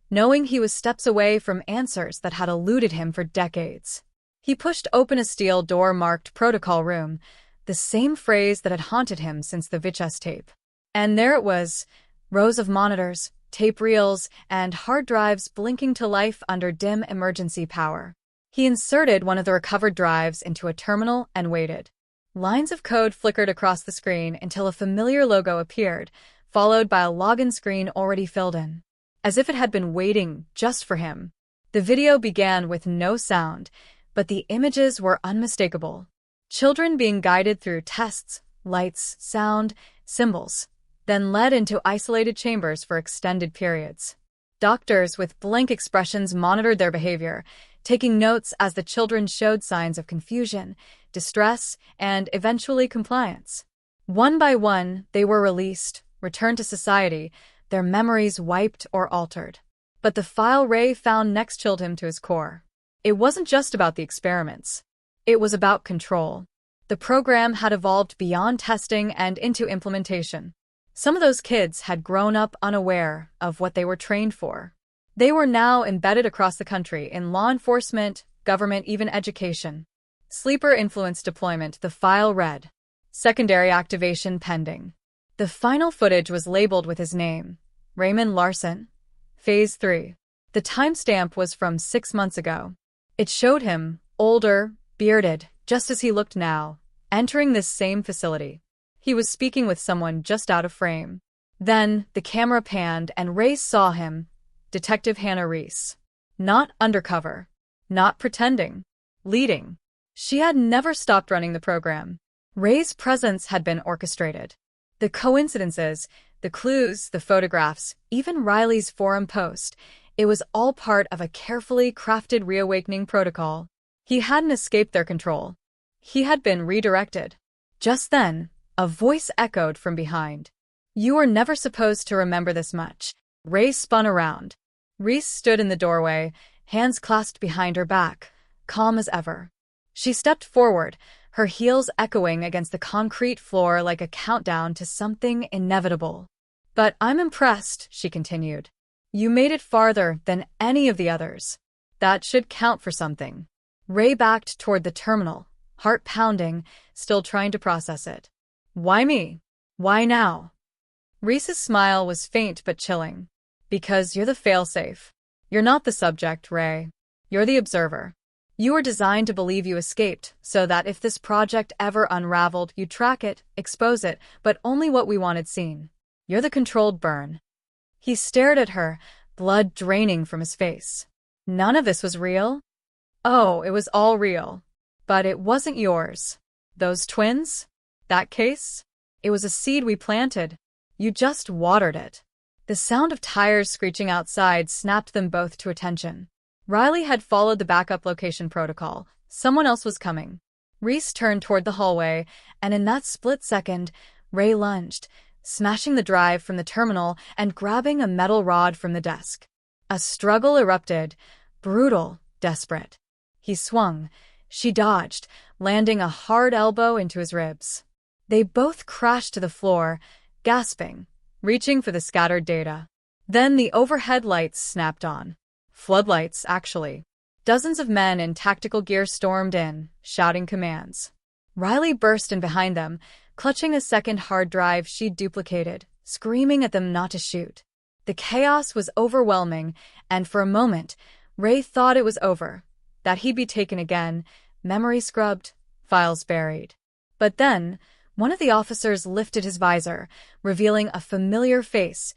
knowing he was steps away from answers that had eluded him for decades. He pushed open a steel door marked Protocol Room, the same phrase that had haunted him since the VHS tape. And there it was, rows of monitors, tape reels, and hard drives blinking to life under dim emergency power. He inserted one of the recovered drives into a terminal and waited. Lines of code flickered across the screen until a familiar logo appeared, followed by a login screen already filled in. As if it had been waiting just for him. The video began with no sound, but the images were unmistakable. Children being guided through tests, lights, sound, symbols, then led into isolated chambers for extended periods. Doctors with blank expressions monitored their behavior, taking notes as the children showed signs of confusion, distress, and eventually compliance. One by one, they were released, returned to society, their memories wiped or altered. But the file Ray found next chilled him to his core. It wasn't just about the experiments. It was about control. The program had evolved beyond testing and into implementation. Some of those kids had grown up unaware of what they were trained for. They were now embedded across the country in law enforcement, government, even education. Sleeper influence deployment, the file read. Secondary activation pending. The final footage was labeled with his name, Raymond Larson. Phase 3. The timestamp was from 6 months ago. It showed him, older, bearded, just as he looked now, entering this same facility. He was speaking with someone just out of frame. Then, the camera panned and Ray saw him, Detective Hannah Reese. Not undercover. Not pretending. Leading. She had never stopped running the program. Ray's presence had been orchestrated. The coincidences, the clues, the photographs, even Riley's forum post, it was all part of a carefully crafted reawakening protocol. He hadn't escaped their control. He had been redirected. Just then, a voice echoed from behind. "You were never supposed to remember this much." Ray spun around. Reese stood in the doorway, hands clasped behind her back, calm as ever. She stepped forward, her heels echoing against the concrete floor like a countdown to something inevitable. "But I'm impressed," she continued. You made it farther than any of the others. That should count for something. Ray backed toward the terminal, heart pounding, still trying to process it. Why me? Why now? Reese's smile was faint but chilling. Because you're the failsafe. You're not the subject, Ray. You're the observer. You were designed to believe you escaped, so that if this project ever unraveled, you'd track it, expose it, but only what we wanted seen. You're the controlled burn. He stared at her, blood draining from his face. None of this was real? Oh, it was all real. But it wasn't yours. Those twins? That case? It was a seed we planted. You just watered it. The sound of tires screeching outside snapped them both to attention. Riley had followed the backup location protocol. Someone else was coming. Reese turned toward the hallway, and in that split second, Ray lunged, smashing the drive from the terminal and grabbing a metal rod from the desk. A struggle erupted, brutal, desperate. He swung. She dodged, landing a hard elbow into his ribs. They both crashed to the floor, gasping, reaching for the scattered data. Then the overhead lights snapped on. Floodlights, actually. Dozens of men in tactical gear stormed in, shouting commands. Riley burst in behind them, clutching a second hard drive she'd duplicated, screaming at them not to shoot. The chaos was overwhelming, and for a moment, Ray thought it was over, that he'd be taken again, memory scrubbed, files buried. But then, one of the officers lifted his visor, revealing a familiar face,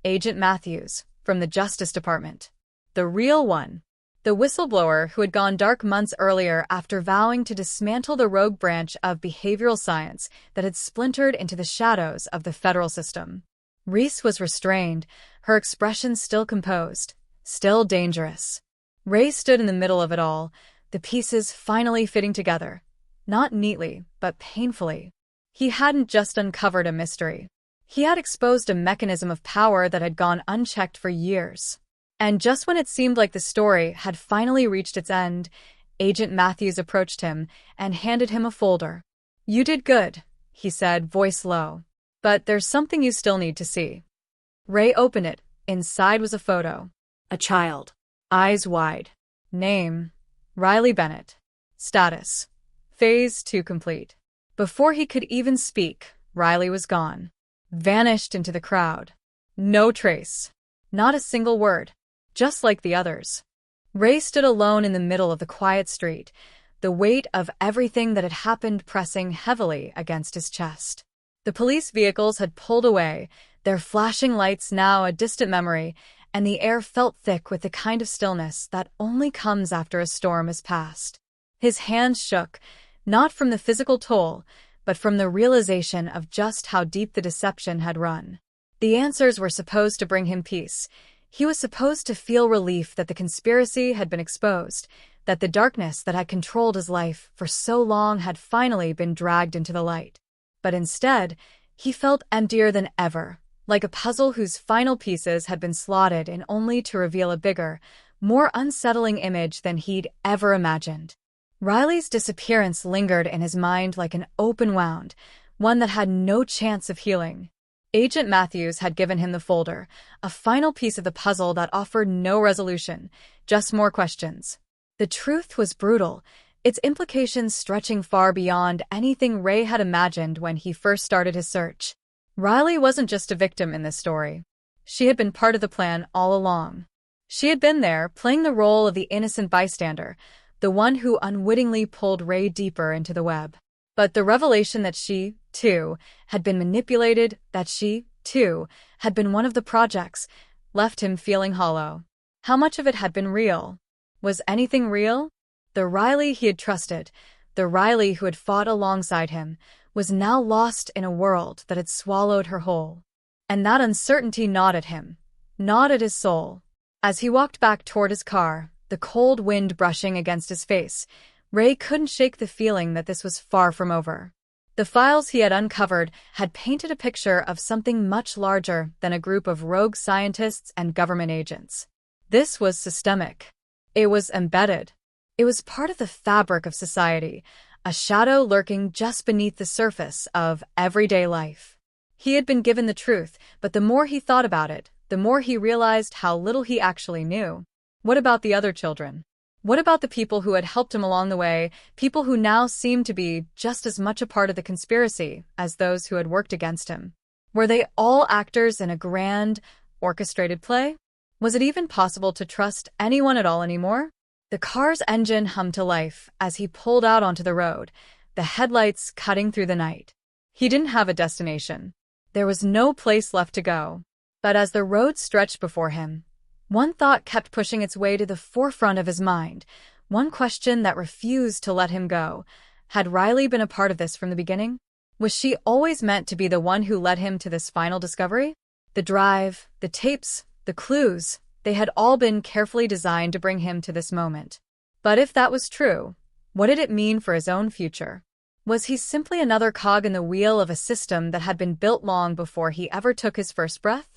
Agent Matthews, from the Justice Department. The real one. The whistleblower who had gone dark months earlier after vowing to dismantle the rogue branch of behavioral science that had splintered into the shadows of the federal system. Reese was restrained, her expression still composed, still dangerous. Ray stood in the middle of it all, the pieces finally fitting together. Not neatly, but painfully. He hadn't just uncovered a mystery. He had exposed a mechanism of power that had gone unchecked for years. And just when it seemed like the story had finally reached its end, Agent Matthews approached him and handed him a folder. You did good, he said, voice low. But there's something you still need to see. Ray opened it. Inside was a photo. A child. Eyes wide. Name: Riley Bennett. Status: Phase 2 complete. Before he could even speak, Riley was gone. Vanished into the crowd. No trace. Not a single word. Just like the others. Ray stood alone in the middle of the quiet street, the weight of everything that had happened pressing heavily against his chest. The police vehicles had pulled away, their flashing lights now a distant memory, and the air felt thick with the kind of stillness that only comes after a storm has passed. His hands shook, not from the physical toll, but from the realization of just how deep the deception had run. The answers were supposed to bring him peace. He was supposed to feel relief that the conspiracy had been exposed, that the darkness that had controlled his life for so long had finally been dragged into the light. But instead, he felt emptier than ever, like a puzzle whose final pieces had been slotted in only to reveal a bigger, more unsettling image than he'd ever imagined. Riley's disappearance lingered in his mind like an open wound, one that had no chance of healing. Agent Matthews had given him the folder, a final piece of the puzzle that offered no resolution, just more questions. The truth was brutal, its implications stretching far beyond anything Ray had imagined when he first started his search. Riley wasn't just a victim in this story. She had been part of the plan all along. She had been there, playing the role of the innocent bystander, the one who unwittingly pulled Ray deeper into the web. But the revelation that she, too, had been manipulated, that she, too, had been one of the projects, left him feeling hollow. How much of it had been real? Was anything real? The Riley he had trusted, the Riley who had fought alongside him, was now lost in a world that had swallowed her whole. And that uncertainty gnawed at him, gnawed at his soul. As he walked back toward his car, the cold wind brushing against his face, Ray couldn't shake the feeling that this was far from over. The files he had uncovered had painted a picture of something much larger than a group of rogue scientists and government agents. This was systemic. It was embedded. It was part of the fabric of society, a shadow lurking just beneath the surface of everyday life. He had been given the truth, but the more he thought about it, the more he realized how little he actually knew. What about the other children? What about the people who had helped him along the way, people who now seemed to be just as much a part of the conspiracy as those who had worked against him? Were they all actors in a grand, orchestrated play? Was it even possible to trust anyone at all anymore? The car's engine hummed to life as he pulled out onto the road, the headlights cutting through the night. He didn't have a destination. There was no place left to go. But as the road stretched before him, one thought kept pushing its way to the forefront of his mind, one question that refused to let him go. Had Riley been a part of this from the beginning? Was she always meant to be the one who led him to this final discovery? The drive, the tapes, the clues, they had all been carefully designed to bring him to this moment. But if that was true, what did it mean for his own future? Was he simply another cog in the wheel of a system that had been built long before he ever took his first breath?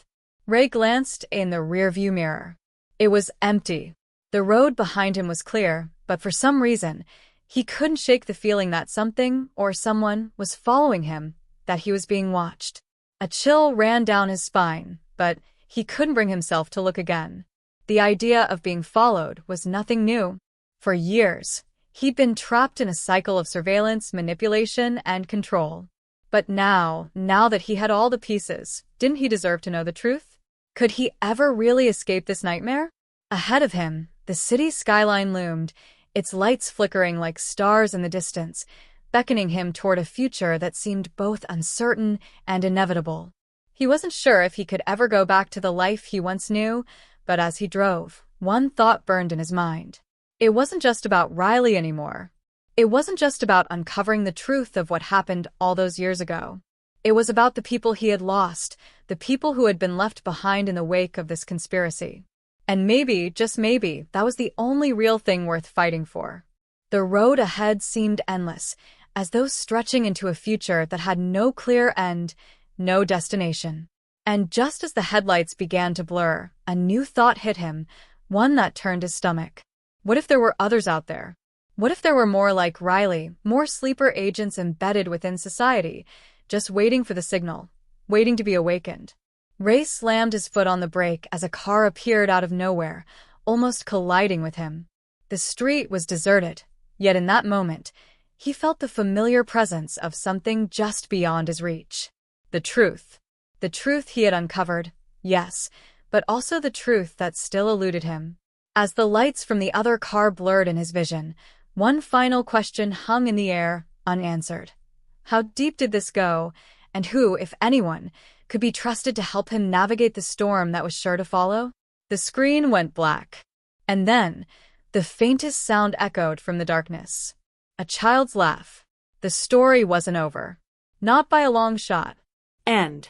Ray glanced in the rearview mirror. It was empty. The road behind him was clear, but for some reason, he couldn't shake the feeling that something or someone was following him, that he was being watched. A chill ran down his spine, but he couldn't bring himself to look again. The idea of being followed was nothing new. For years, he'd been trapped in a cycle of surveillance, manipulation, and control. But now that he had all the pieces, didn't he deserve to know the truth? Could he ever really escape this nightmare? Ahead of him, the city's skyline loomed, its lights flickering like stars in the distance, beckoning him toward a future that seemed both uncertain and inevitable. He wasn't sure if he could ever go back to the life he once knew, but as he drove, one thought burned in his mind. It wasn't just about Riley anymore. It wasn't just about uncovering the truth of what happened all those years ago. It was about the people he had lost, the people who had been left behind in the wake of this conspiracy. And maybe, just maybe, that was the only real thing worth fighting for. The road ahead seemed endless, as though stretching into a future that had no clear end, no destination. And just as the headlights began to blur, a new thought hit him, one that turned his stomach. What if there were others out there? What if there were more like Riley, more sleeper agents embedded within society, just waiting for the signal, waiting to be awakened? Ray slammed his foot on the brake as a car appeared out of nowhere, almost colliding with him. The street was deserted, yet in that moment, he felt the familiar presence of something just beyond his reach. The truth. The truth he had uncovered, yes, but also the truth that still eluded him. As the lights from the other car blurred in his vision, one final question hung in the air, unanswered. How deep did this go, and who, if anyone, could be trusted to help him navigate the storm that was sure to follow? The screen went black. And then, the faintest sound echoed from the darkness. A child's laugh. The story wasn't over. Not by a long shot. End.